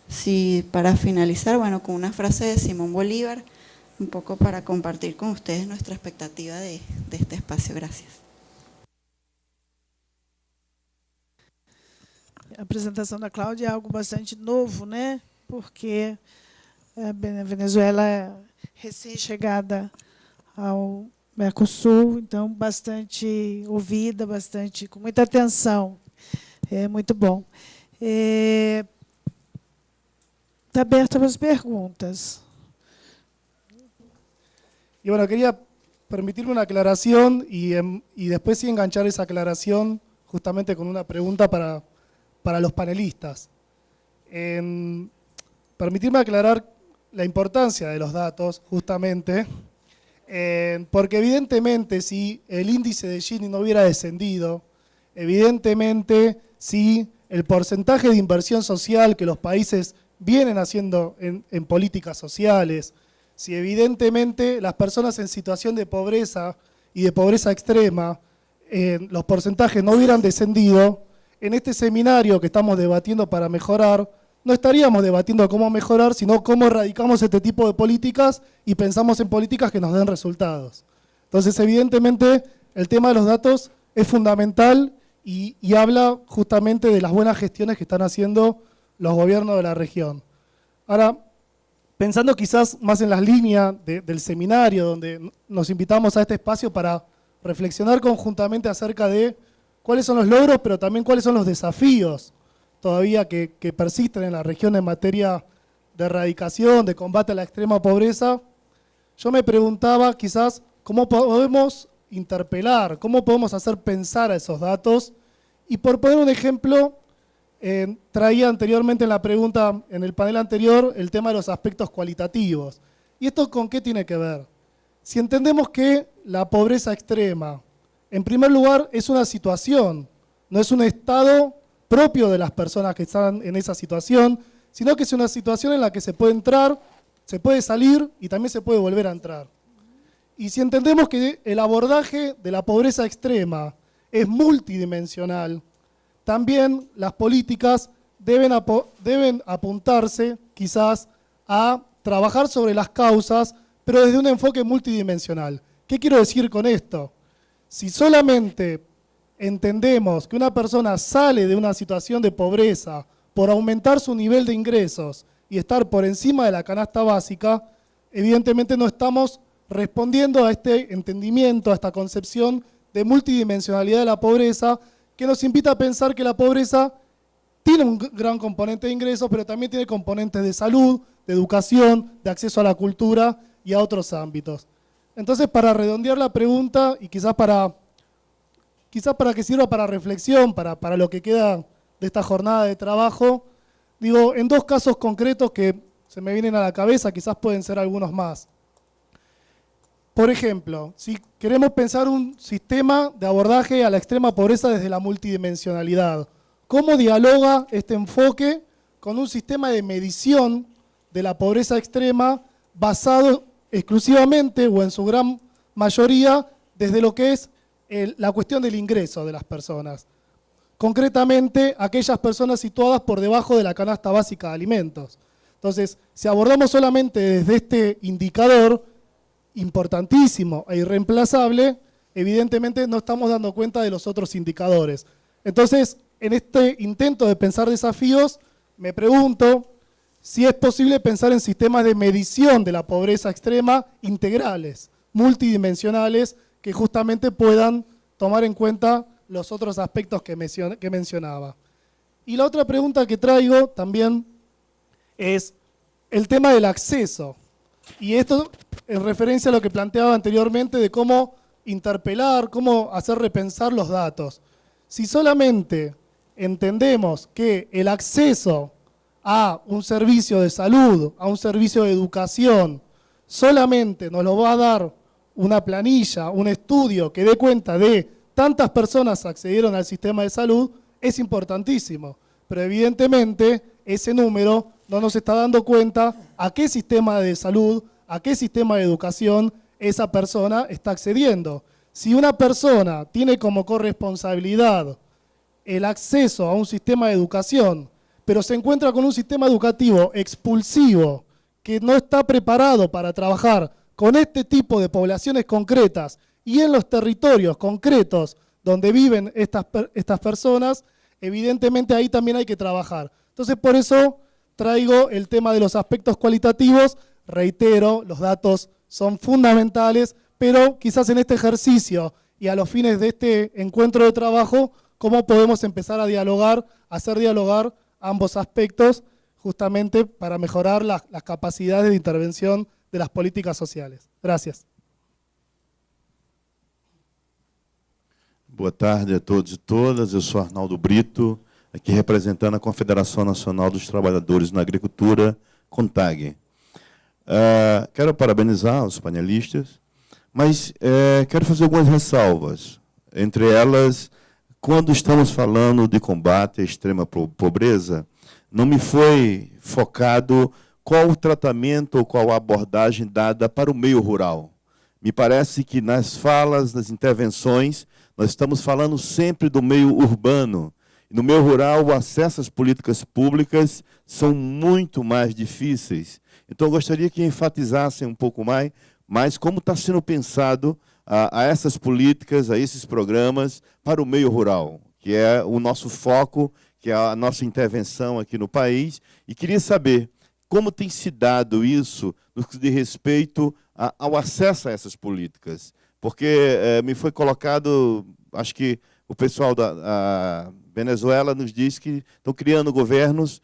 Sí, para finalizar, bueno, con una frase de Simón Bolívar, un poco para compartir con ustedes nuestra expectativa de este espacio. Gracias. A apresentação da Cláudia é algo bastante novo, né? Porque a Venezuela é recém-chegada ao Mercosul, então bastante ouvida, bastante, com muita atenção. É muito bom. Está aberta para as perguntas. Y bueno, quería permitirme una aclaración y después sí enganchar esa aclaración justamente con una pregunta para los panelistas. Permitirme aclarar la importancia de los datos, justamente, porque evidentemente si el índice de Gini no hubiera descendido, evidentemente si el porcentaje de inversión social que los países vienen haciendo en políticas sociales, si evidentemente las personas en situación de pobreza y de pobreza extrema, los porcentajes no hubieran descendido, en este seminario que estamos debatiendo para mejorar, no estaríamos debatiendo cómo mejorar, sino cómo erradicamos este tipo de políticas y pensamos en políticas que nos den resultados. Entonces, evidentemente, el tema de los datos es fundamental y habla justamente de las buenas gestiones que están haciendo los gobiernos de la región. Ahora, pensando quizás más en las líneas del seminario, donde nos invitamos a este espacio para reflexionar conjuntamente acerca de cuáles son los logros, pero también cuáles son los desafíos todavía que persisten en la región en materia de erradicación, de combate a la extrema pobreza, yo me preguntaba quizás cómo podemos interpelar, cómo podemos hacer pensar a esos datos, y por poner un ejemplo, traía anteriormente en la pregunta, en el panel anterior, el tema de los aspectos cualitativos. ¿Y esto con qué tiene que ver? Si entendemos que la pobreza extrema, en primer lugar, es una situación, no es un estado propio de las personas que están en esa situación, sino que es una situación en la que se puede entrar, se puede salir y también se puede volver a entrar. Y si entendemos que el abordaje de la pobreza extrema es multidimensional, también las políticas deben apuntarse quizás a trabajar sobre las causas, pero desde un enfoque multidimensional. ¿Qué quiero decir con esto? Si solamente entendemos que una persona sale de una situación de pobreza por aumentar su nivel de ingresos y estar por encima de la canasta básica, evidentemente no estamos respondiendo a este entendimiento, a esta concepción de multidimensionalidad de la pobreza, que nos invita a pensar que la pobreza tiene un gran componente de ingresos, pero también tiene componentes de salud, de educación, de acceso a la cultura y a otros ámbitos. Entonces, para redondear la pregunta, y quizás para que sirva para reflexión, para lo que queda de esta jornada de trabajo, digo, en dos casos concretos que se me vienen a la cabeza, quizás pueden ser algunos más. Por ejemplo, si queremos pensar un sistema de abordaje a la extrema pobreza desde la multidimensionalidad, ¿cómo dialoga este enfoque con un sistema de medición de la pobreza extrema basado exclusivamente o en su gran mayoría desde lo que es la cuestión del ingreso de las personas? Concretamente, aquellas personas situadas por debajo de la canasta básica de alimentos. Entonces, si abordamos solamente desde este indicador, importantísimo e irreemplazable, evidentemente no estamos dando cuenta de los otros indicadores. Entonces, en este intento de pensar desafíos, me pregunto si es posible pensar en sistemas de medición de la pobreza extrema integrales, multidimensionales, que justamente puedan tomar en cuenta los otros aspectos que mencionaba. Y la otra pregunta que traigo también es el tema del acceso. Y esto en referencia a lo que planteaba anteriormente de cómo interpelar, cómo hacer repensar los datos. Si solamente entendemos que el acceso a un servicio de salud, a un servicio de educación, solamente nos lo va a dar una planilla, un estudio que dé cuenta de tantas personas accedieron al sistema de salud, es importantísimo. Pero evidentemente ese número no nos está dando cuenta a qué sistema de salud, a qué sistema de educación esa persona está accediendo. Si una persona tiene como corresponsabilidad el acceso a un sistema de educación, pero se encuentra con un sistema educativo expulsivo que no está preparado para trabajar con este tipo de poblaciones concretas y en los territorios concretos donde viven estas personas, evidentemente ahí también hay que trabajar. Entonces, por eso traigo el tema de los aspectos cualitativos. Reitero, los datos son fundamentales, pero quizás en este ejercicio y a los fines de este encuentro de trabajo, ¿cómo podemos empezar a dialogar, a hacer dialogar ambos aspectos, justamente para mejorar las capacidades de intervención de las políticas sociales? Gracias. Boa tarde a todos e todas. Eu sou Arnaldo Brito, aqui representando a Confederação Nacional dos Trabalhadores na Agricultura, CONTAG. Quero parabenizar os panelistas, mas quero fazer algumas ressalvas. Entre elas, quando estamos falando de combate à extrema pobreza, não me foi focado qual o tratamento ou qual a abordagem dada para o meio rural. Me parece que nas falas, nas intervenções, nós estamos falando sempre do meio urbano. No meio rural, o acesso às políticas públicas são muito mais difíceis. Então, eu gostaria que enfatizassem um pouco mais como está sendo pensado a essas políticas, a esses programas para o meio rural, que é o nosso foco, que é a nossa intervenção aqui no país. E queria saber como tem se dado isso no que diz respeito ao acesso a essas políticas. Porque me foi colocado, acho que o pessoal da Venezuela nos diz que estão criando governos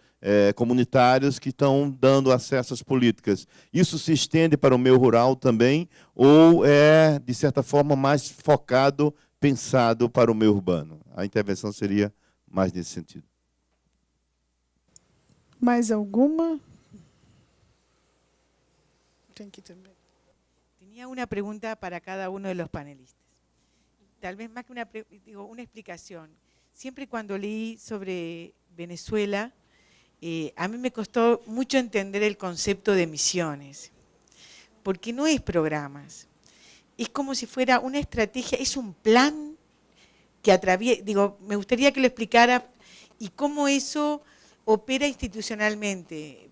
comunitários que estão dando acesso às políticas. Isso se estende para o meio rural também, ou é, de certa forma, mais focado, pensado para o meio urbano? A intervenção seria mais nesse sentido. Mais alguma? Tem que também. Tenía una pregunta para cada uno de los panelistas. Tal vez más que una explicación. Siempre cuando leí sobre Venezuela, a mí me costó mucho entender el concepto de misiones, porque no es programas. Es como si fuera una estrategia, es un plan que atraviesa, me gustaría que lo explicara y cómo eso opera institucionalmente.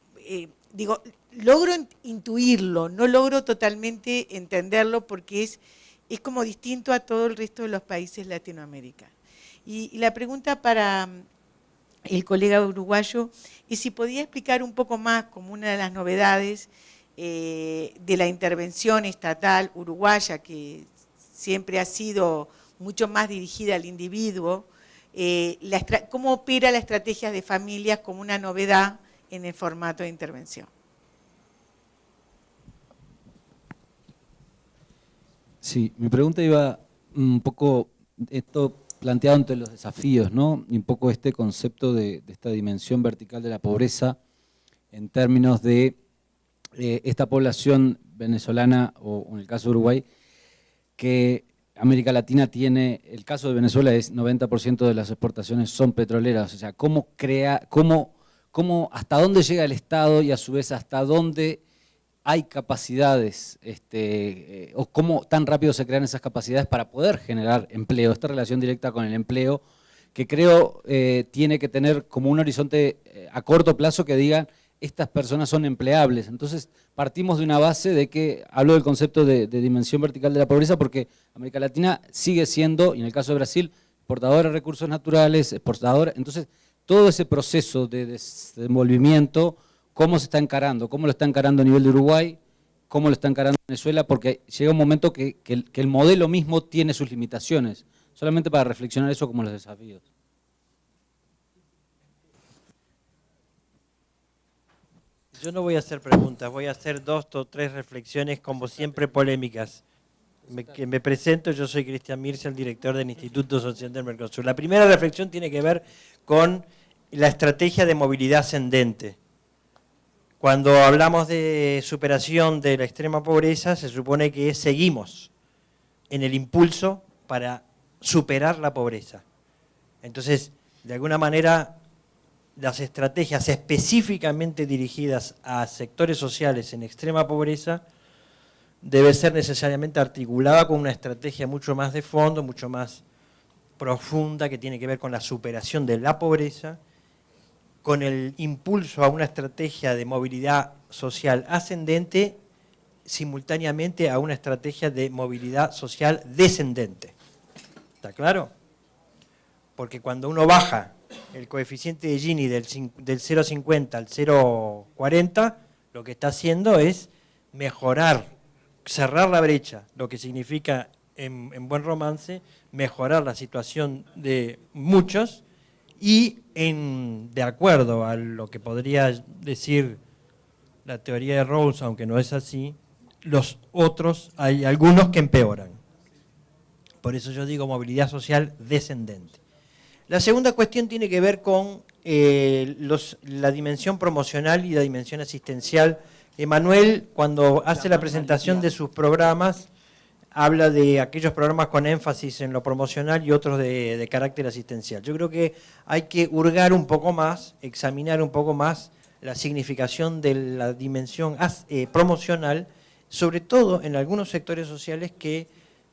Logro intuirlo, no logro totalmente entenderlo porque es como distinto a todo el resto de los países latinoamericanos. Y la pregunta para el colega uruguayo es si podía explicar un poco más, como una de las novedades de la intervención estatal uruguaya, que siempre ha sido mucho más dirigida al individuo, cómo opera la estrategia de familias como una novedad en el formato de intervención. Sí, mi pregunta iba un poco, esto planteado entre los desafíos, ¿no? Y un poco este concepto de esta dimensión vertical de la pobreza en términos de esta población venezolana, o en el caso de Uruguay, que América Latina tiene, el caso de Venezuela es 90% de las exportaciones son petroleras, o sea, hasta dónde llega el Estado y a su vez hasta dónde hay capacidades, o cómo tan rápido se crean esas capacidades para poder generar empleo, esta relación directa con el empleo, que creo tiene que tener como un horizonte a corto plazo que digan, estas personas son empleables. Entonces partimos de una base de que, hablo del concepto de dimensión vertical de la pobreza, porque América Latina sigue siendo, y en el caso de Brasil, exportadora de recursos naturales, exportadora. Entonces, todo ese proceso de desenvolvimiento, ¿cómo se está encarando? ¿Cómo lo está encarando a nivel de Uruguay? ¿Cómo lo está encarando Venezuela? Porque llega un momento que el modelo mismo tiene sus limitaciones. Solamente para reflexionar eso como los desafíos. Yo no voy a hacer preguntas, voy a hacer 2 o 3 reflexiones, como siempre, polémicas. Me presento, yo soy Cristian Mircea, el director del Instituto Social del Mercosur. La primera reflexión tiene que ver con la estrategia de movilidad ascendente. Cuando hablamos de superación de la extrema pobreza, se supone que seguimos en el impulso para superar la pobreza. Entonces, de alguna manera, las estrategias específicamente dirigidas a sectores sociales en extrema pobreza debe ser necesariamente articulada con una estrategia mucho más de fondo, mucho más profunda, que tiene que ver con la superación de la pobreza, con el impulso a una estrategia de movilidad social ascendente, simultáneamente a una estrategia de movilidad social descendente. ¿Está claro? Porque cuando uno baja el coeficiente de Gini del 0,50 al 0,40, lo que está haciendo es mejorar, cerrar la brecha, lo que significa, en buen romance, mejorar la situación de muchos y, de acuerdo a lo que podría decir la teoría de Rawls, aunque no es así, los otros, hay algunos que empeoran. Por eso yo digo movilidad social descendente. La segunda cuestión tiene que ver con la dimensión promocional y la dimensión asistencial. Emanuel, cuando hace la presentación de sus programas, habla de aquellos programas con énfasis en lo promocional y otros de carácter asistencial. Yo creo que hay que hurgar un poco más, examinar un poco más la significación de la dimensión promocional, sobre todo en algunos sectores sociales que,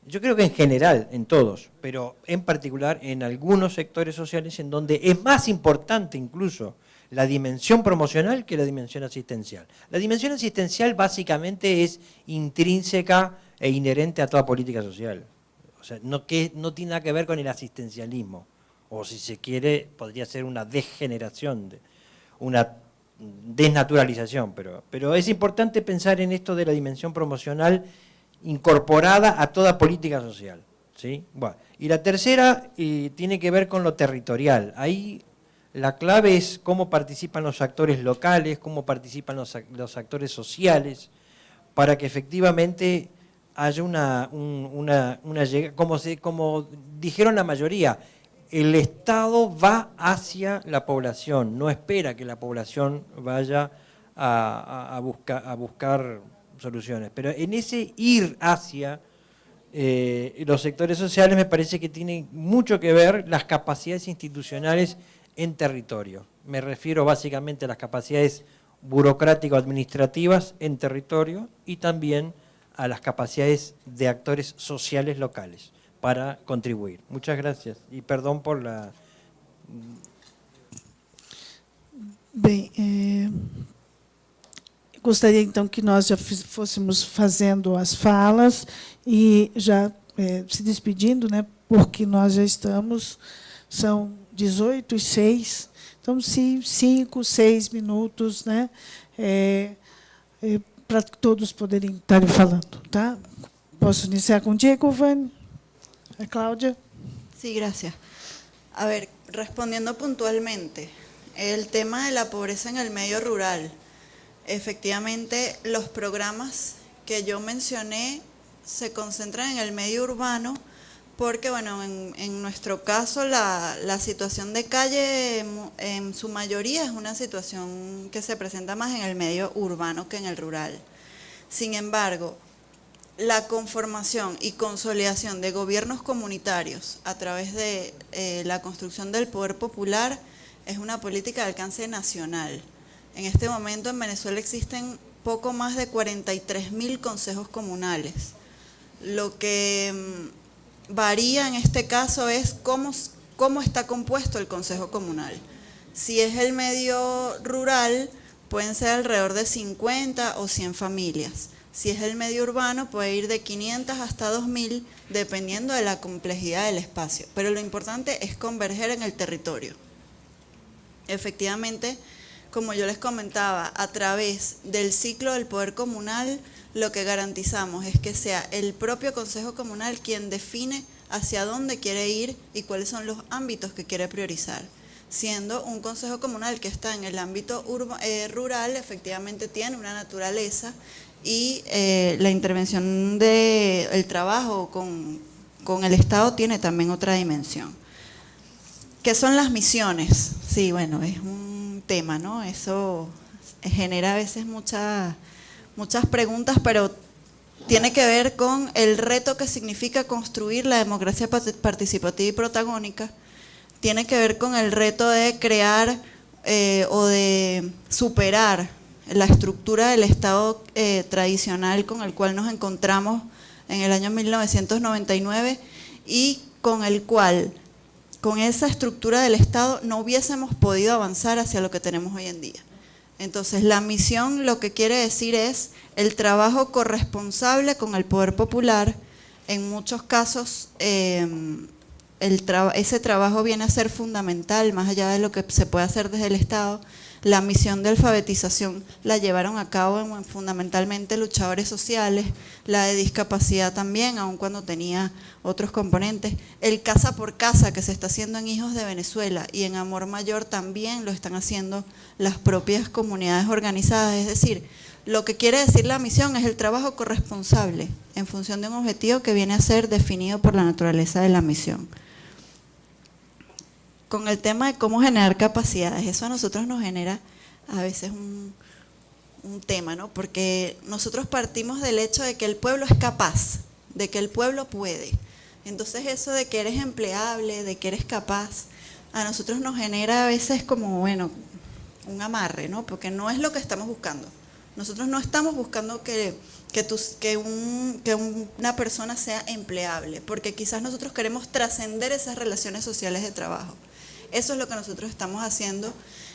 yo creo que en general, en todos, pero en particular en algunos sectores sociales en donde es más importante incluso la dimensión promocional que la dimensión asistencial. La dimensión asistencial básicamente es intrínseca e inherente a toda política social. O sea, no tiene nada que ver con el asistencialismo, o si se quiere, podría ser una degeneración, una desnaturalización, pero es importante pensar en esto de la dimensión promocional incorporada a toda política social, ¿sí? Bueno, y la tercera tiene que ver con lo territorial. Ahí la clave es cómo participan los actores locales, cómo participan los actores sociales, para que efectivamente haya una llegada, como dijeron la mayoría, el Estado va hacia la población, no espera que la población vaya a buscar soluciones. Pero en ese ir hacia los sectores sociales me parece que tiene mucho que ver las capacidades institucionales en territorio. Me refiero básicamente a las capacidades burocrático-administrativas en territorio y también a las capacidades de actores sociales locales para contribuir. Muchas gracias y perdón por la... Bem, gostaria então que nós já fôssemos fazendo as falas e já se despedindo, né, porque nós já estamos, são 18h06, então se 5, 6 minutos, né, para todos poderem estar falando, tá? Posso iniciar contigo, Vani? ¿A Cláudia? Sí, gracias. A ver, respondiendo puntualmente, el tema de la pobreza en el medio rural. Efectivamente, los programas que yo mencioné se concentran en el medio urbano porque, bueno, en nuestro caso la situación de calle en su mayoría es una situación que se presenta más en el medio urbano que en el rural. Sin embargo, la conformación y consolidación de gobiernos comunitarios a través de la construcción del poder popular es una política de alcance nacional. En este momento en Venezuela existen poco más de 43.000 consejos comunales. Lo que varía en este caso es cómo está compuesto el consejo comunal. Si es el medio rural, pueden ser alrededor de 50 o 100 familias. Si es el medio urbano, puede ir de 500 hasta 2000, dependiendo de la complejidad del espacio. Pero lo importante es converger en el territorio. Efectivamente, como yo les comentaba, a través del ciclo del poder comunal, lo que garantizamos es que sea el propio Consejo Comunal quien define hacia dónde quiere ir y cuáles son los ámbitos que quiere priorizar. Siendo un Consejo Comunal que está en el ámbito rural, efectivamente tiene una naturaleza y la intervención del trabajo con el Estado tiene también otra dimensión. ¿Qué son las misiones? Sí, bueno, es un tema, ¿no? Eso genera a veces muchas preguntas, pero tiene que ver con el reto que significa construir la democracia participativa y protagónica, tiene que ver con el reto de crear o de superar la estructura del Estado tradicional con el cual nos encontramos en el año 1999 y con el cual, con esa estructura del Estado, no hubiésemos podido avanzar hacia lo que tenemos hoy en día. Entonces, la misión lo que quiere decir es el trabajo corresponsable con el poder popular. En muchos casos, ese trabajo viene a ser fundamental, más allá de lo que se puede hacer desde el Estado. La misión de alfabetización la llevaron a cabo fundamentalmente luchadores sociales, la de discapacidad también, aun cuando tenía otros componentes. El casa por casa que se está haciendo en Hijos de Venezuela y en Amor Mayor también lo están haciendo las propias comunidades organizadas. Es decir, lo que quiere decir la misión es el trabajo corresponsable en función de un objetivo que viene a ser definido por la naturaleza de la misión. Con el tema de cómo generar capacidades, eso a nosotros nos genera a veces un tema, ¿no? Porque nosotros partimos del hecho de que el pueblo es capaz, de que el pueblo puede. Entonces eso de que eres empleable, de que eres capaz, a nosotros nos genera a veces como, bueno, un amarre, ¿no? Porque no es lo que estamos buscando. Nosotros no estamos buscando que una persona sea empleable, porque quizás nosotros queremos trascender esas relaciones sociales de trabajo. Eso es lo que nosotros estamos haciendo,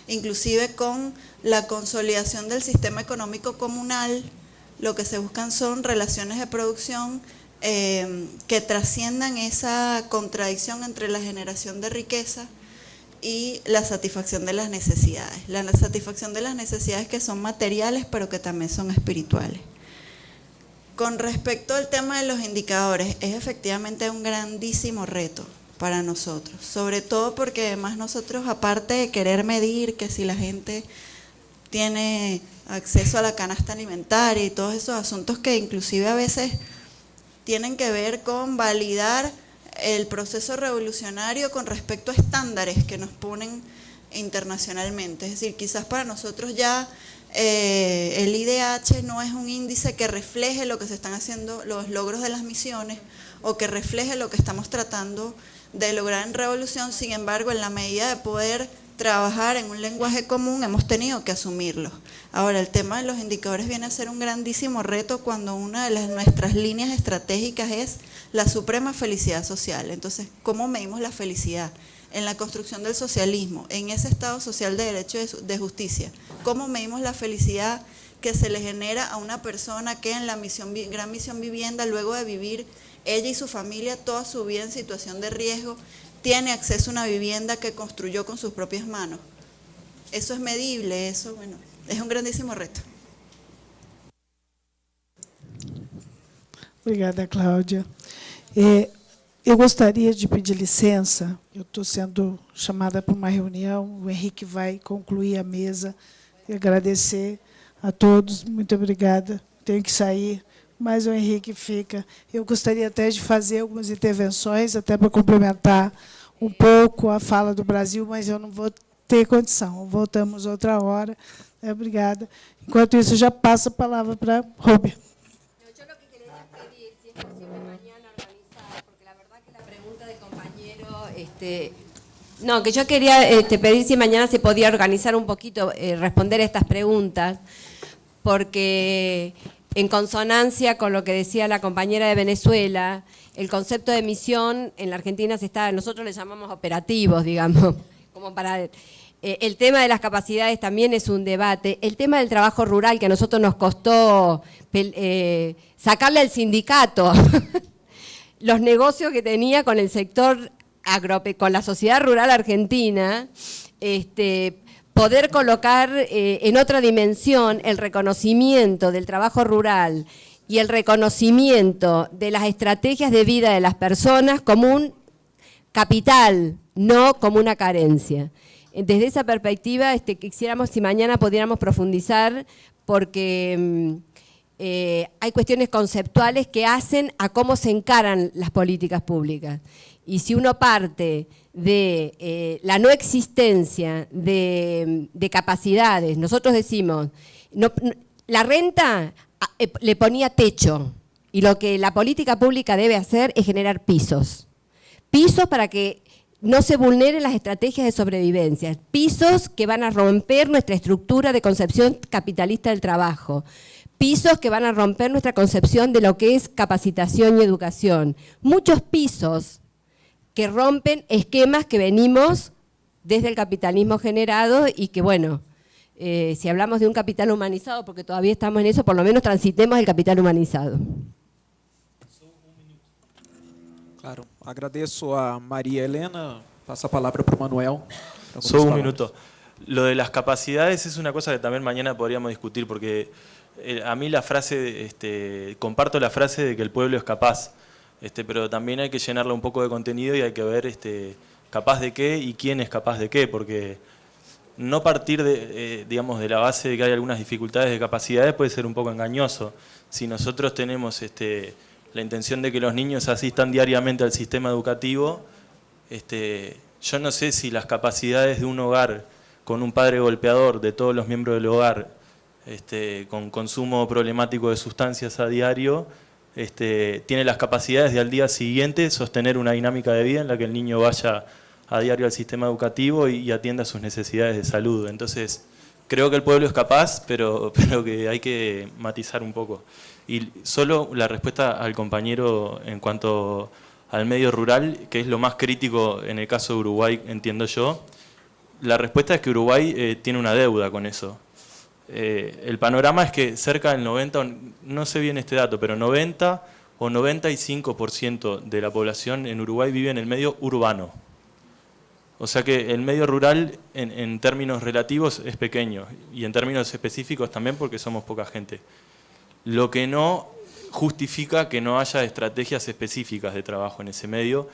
inclusive con la consolidación del sistema económico comunal. Lo que se buscan son relaciones de producción que trasciendan esa contradicción entre la generación de riqueza y la satisfacción de las necesidades. La satisfacción de las necesidades que son materiales, pero que también son espirituales. Con respecto al tema de los indicadores, es efectivamente un grandísimo reto para nosotros, sobre todo porque además nosotros, aparte de querer medir que si la gente tiene acceso a la canasta alimentaria y todos esos asuntos que inclusive a veces tienen que ver con validar el proceso revolucionario con respecto a estándares que nos ponen internacionalmente. Es decir, quizás para nosotros ya el IDH no es un índice que refleje lo que se están haciendo, los logros de las misiones, o que refleje lo que estamos tratando de lograr en revolución. Sin embargo, en la medida de poder trabajar en un lenguaje común, hemos tenido que asumirlo. Ahora, el tema de los indicadores viene a ser un grandísimo reto cuando una de nuestras líneas estratégicas es la suprema felicidad social. Entonces, ¿cómo medimos la felicidad? En la construcción del socialismo, en ese Estado social de derecho de justicia. ¿Cómo medimos la felicidad que se le genera a una persona que en la Gran Misión Vivienda, luego de vivir ella y su familia toda su vida en situación de riesgo, tiene acceso a una vivienda que construyó con sus propias manos? Eso es medible, eso, bueno, es un grandísimo reto. Obrigada, Cláudia. Eu gostaria de pedir licença, eu estou sendo chamada para uma reunião, o Henrique vai concluir a mesa, e agradecer a todos, muito obrigada, tenho que sair, mas o Henrique fica. Eu gostaria até de fazer algumas intervenções, até para complementar um pouco a fala do Brasil, mas eu não vou ter condição, voltamos outra hora. Obrigada. Enquanto isso, já passo a palavra para Rubia. No, que yo quería pedir si mañana se podía organizar un poquito, responder estas preguntas, porque en consonancia con lo que decía la compañera de Venezuela, el concepto de misión en la Argentina nosotros le llamamos operativos, digamos, como para El tema de las capacidades también es un debate. El tema del trabajo rural, que a nosotros nos costó sacarle al sindicato los negocios que tenía con el sector con la sociedad rural argentina, poder colocar en otra dimensión el reconocimiento del trabajo rural y el reconocimiento de las estrategias de vida de las personas como un capital, no como una carencia. Desde esa perspectiva, quisiéramos si mañana pudiéramos profundizar, porque hay cuestiones conceptuales que hacen a cómo se encaran las políticas públicas. Y si uno parte de la no existencia de capacidades, nosotros decimos, la renta le ponía techo, y lo que la política pública debe hacer es generar pisos. Pisos para que no se vulneren las estrategias de sobrevivencia, pisos que van a romper nuestra estructura de concepción capitalista del trabajo, pisos que van a romper nuestra concepción de lo que es capacitación y educación. Muchos pisos que rompen esquemas que venimos desde el capitalismo generado y que, bueno, si hablamos de un capital humanizado, porque todavía estamos en eso, por lo menos transitemos el capital humanizado. Claro, agradeço a María Elena, paso la palabra para Manuel. Solo un minuto. Lo de las capacidades es una cosa que también mañana podríamos discutir, porque a mí la frase, comparto la frase de que el pueblo es capaz, pero también hay que llenarla un poco de contenido y hay que ver capaz de qué y quién es capaz de qué, porque no partir digamos, de la base de que hay algunas dificultades de capacidades puede ser un poco engañoso. Si nosotros tenemos la intención de que los niños asistan diariamente al sistema educativo, yo no sé si las capacidades de un hogar con un padre golpeador, de todos los miembros del hogar, con consumo problemático de sustancias a diario, tiene las capacidades de al día siguiente sostener una dinámica de vida en la que el niño vaya a diario al sistema educativo y atienda sus necesidades de salud. Entonces, creo que el pueblo es capaz, pero que hay que matizar un poco. Y solo la respuesta al compañero en cuanto al medio rural, que es lo más crítico en el caso de Uruguay, entiendo yo. La respuesta es que Uruguay tiene una deuda con eso. El panorama es que cerca del 90, no sé bien este dato, pero 90 o 95% de la población en Uruguay vive en el medio urbano. O sea que el medio rural en términos relativos es pequeño y en términos específicos también porque somos poca gente. Lo que no justifica que no haya estrategias específicas de trabajo en ese medio,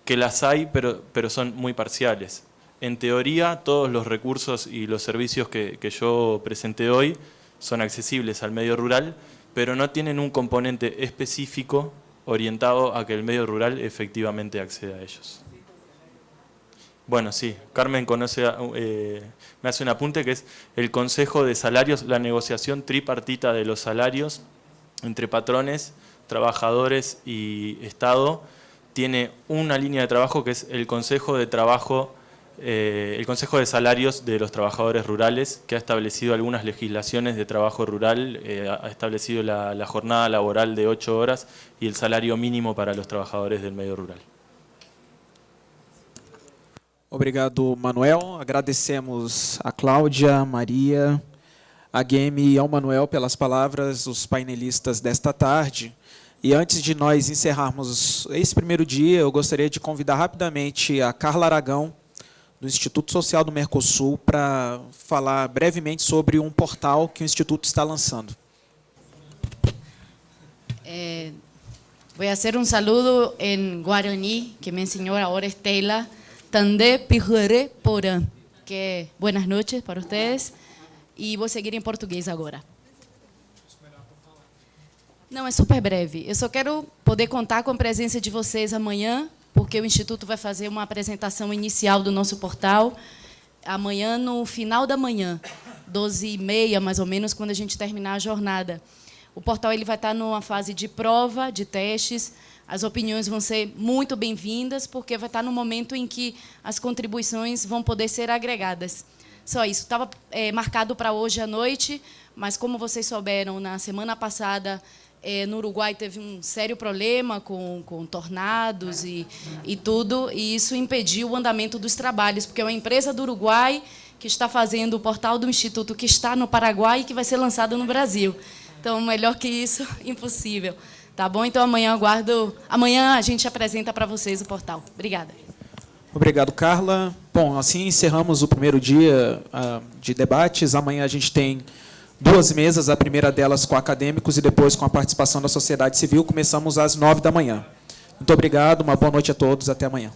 que las hay, pero son muy parciales. En teoría, todos los recursos y los servicios que yo presenté hoy son accesibles al medio rural, pero no tienen un componente específico orientado a que el medio rural efectivamente acceda a ellos. Bueno, sí, Carmen conoce, me hace un apunte que es el Consejo de Salarios, la negociación tripartita de los salarios entre patrones, trabajadores y Estado, tiene una línea de trabajo que es el Consejo de Trabajo, el Consejo de Salarios de los Trabajadores Rurales, que ha establecido algunas legislaciones de trabajo rural, ha establecido la jornada laboral de 8 horas y el salario mínimo para los trabajadores del medio rural. Obrigado, Manuel. Agradecemos a Cláudia, a Maria, a Game e ao Manuel pelas palavras, os painelistas desta tarde. E antes de nós encerrarmos esse primeiro dia, eu gostaria de convidar rapidamente a Carla Aragão, do Instituto Social do Mercosul, para falar brevemente sobre um portal que o Instituto está lançando. Voy a hacer un saludo en guaraní que me enseñó ahora Estela. Tandé Pirrere Porã, que buenas noches para ustedes, e vou seguir em português agora. Não, é super breve. Eu só quero poder contar com a presença de vocês amanhã, porque o Instituto vai fazer uma apresentação inicial do nosso portal, amanhã, no final da manhã, 12h30, mais ou menos, quando a gente terminar a jornada. O portal ele vai estar numa fase de prova, de testes. As opiniões vão ser muito bem-vindas, porque vai estar no momento em que as contribuições vão poder ser agregadas. Só isso. Estava marcado para hoje à noite, mas como vocês souberam, na semana passada no Uruguai teve um sério problema com tornados e tudo, e isso impediu o andamento dos trabalhos, porque é uma empresa do Uruguai que está fazendo o portal do Instituto, que está no Paraguai e que vai ser lançado no Brasil. Então, melhor que isso, impossível. Tá bom? Então, amanhã a gente apresenta para vocês o portal. Obrigada. Obrigado, Carla. Bom, assim encerramos o primeiro dia de debates. Amanhã a gente tem 2 mesas, a primeira delas com acadêmicos e depois com a participação da sociedade civil. Começamos às 9 da manhã. Muito obrigado, uma boa noite a todos, até amanhã.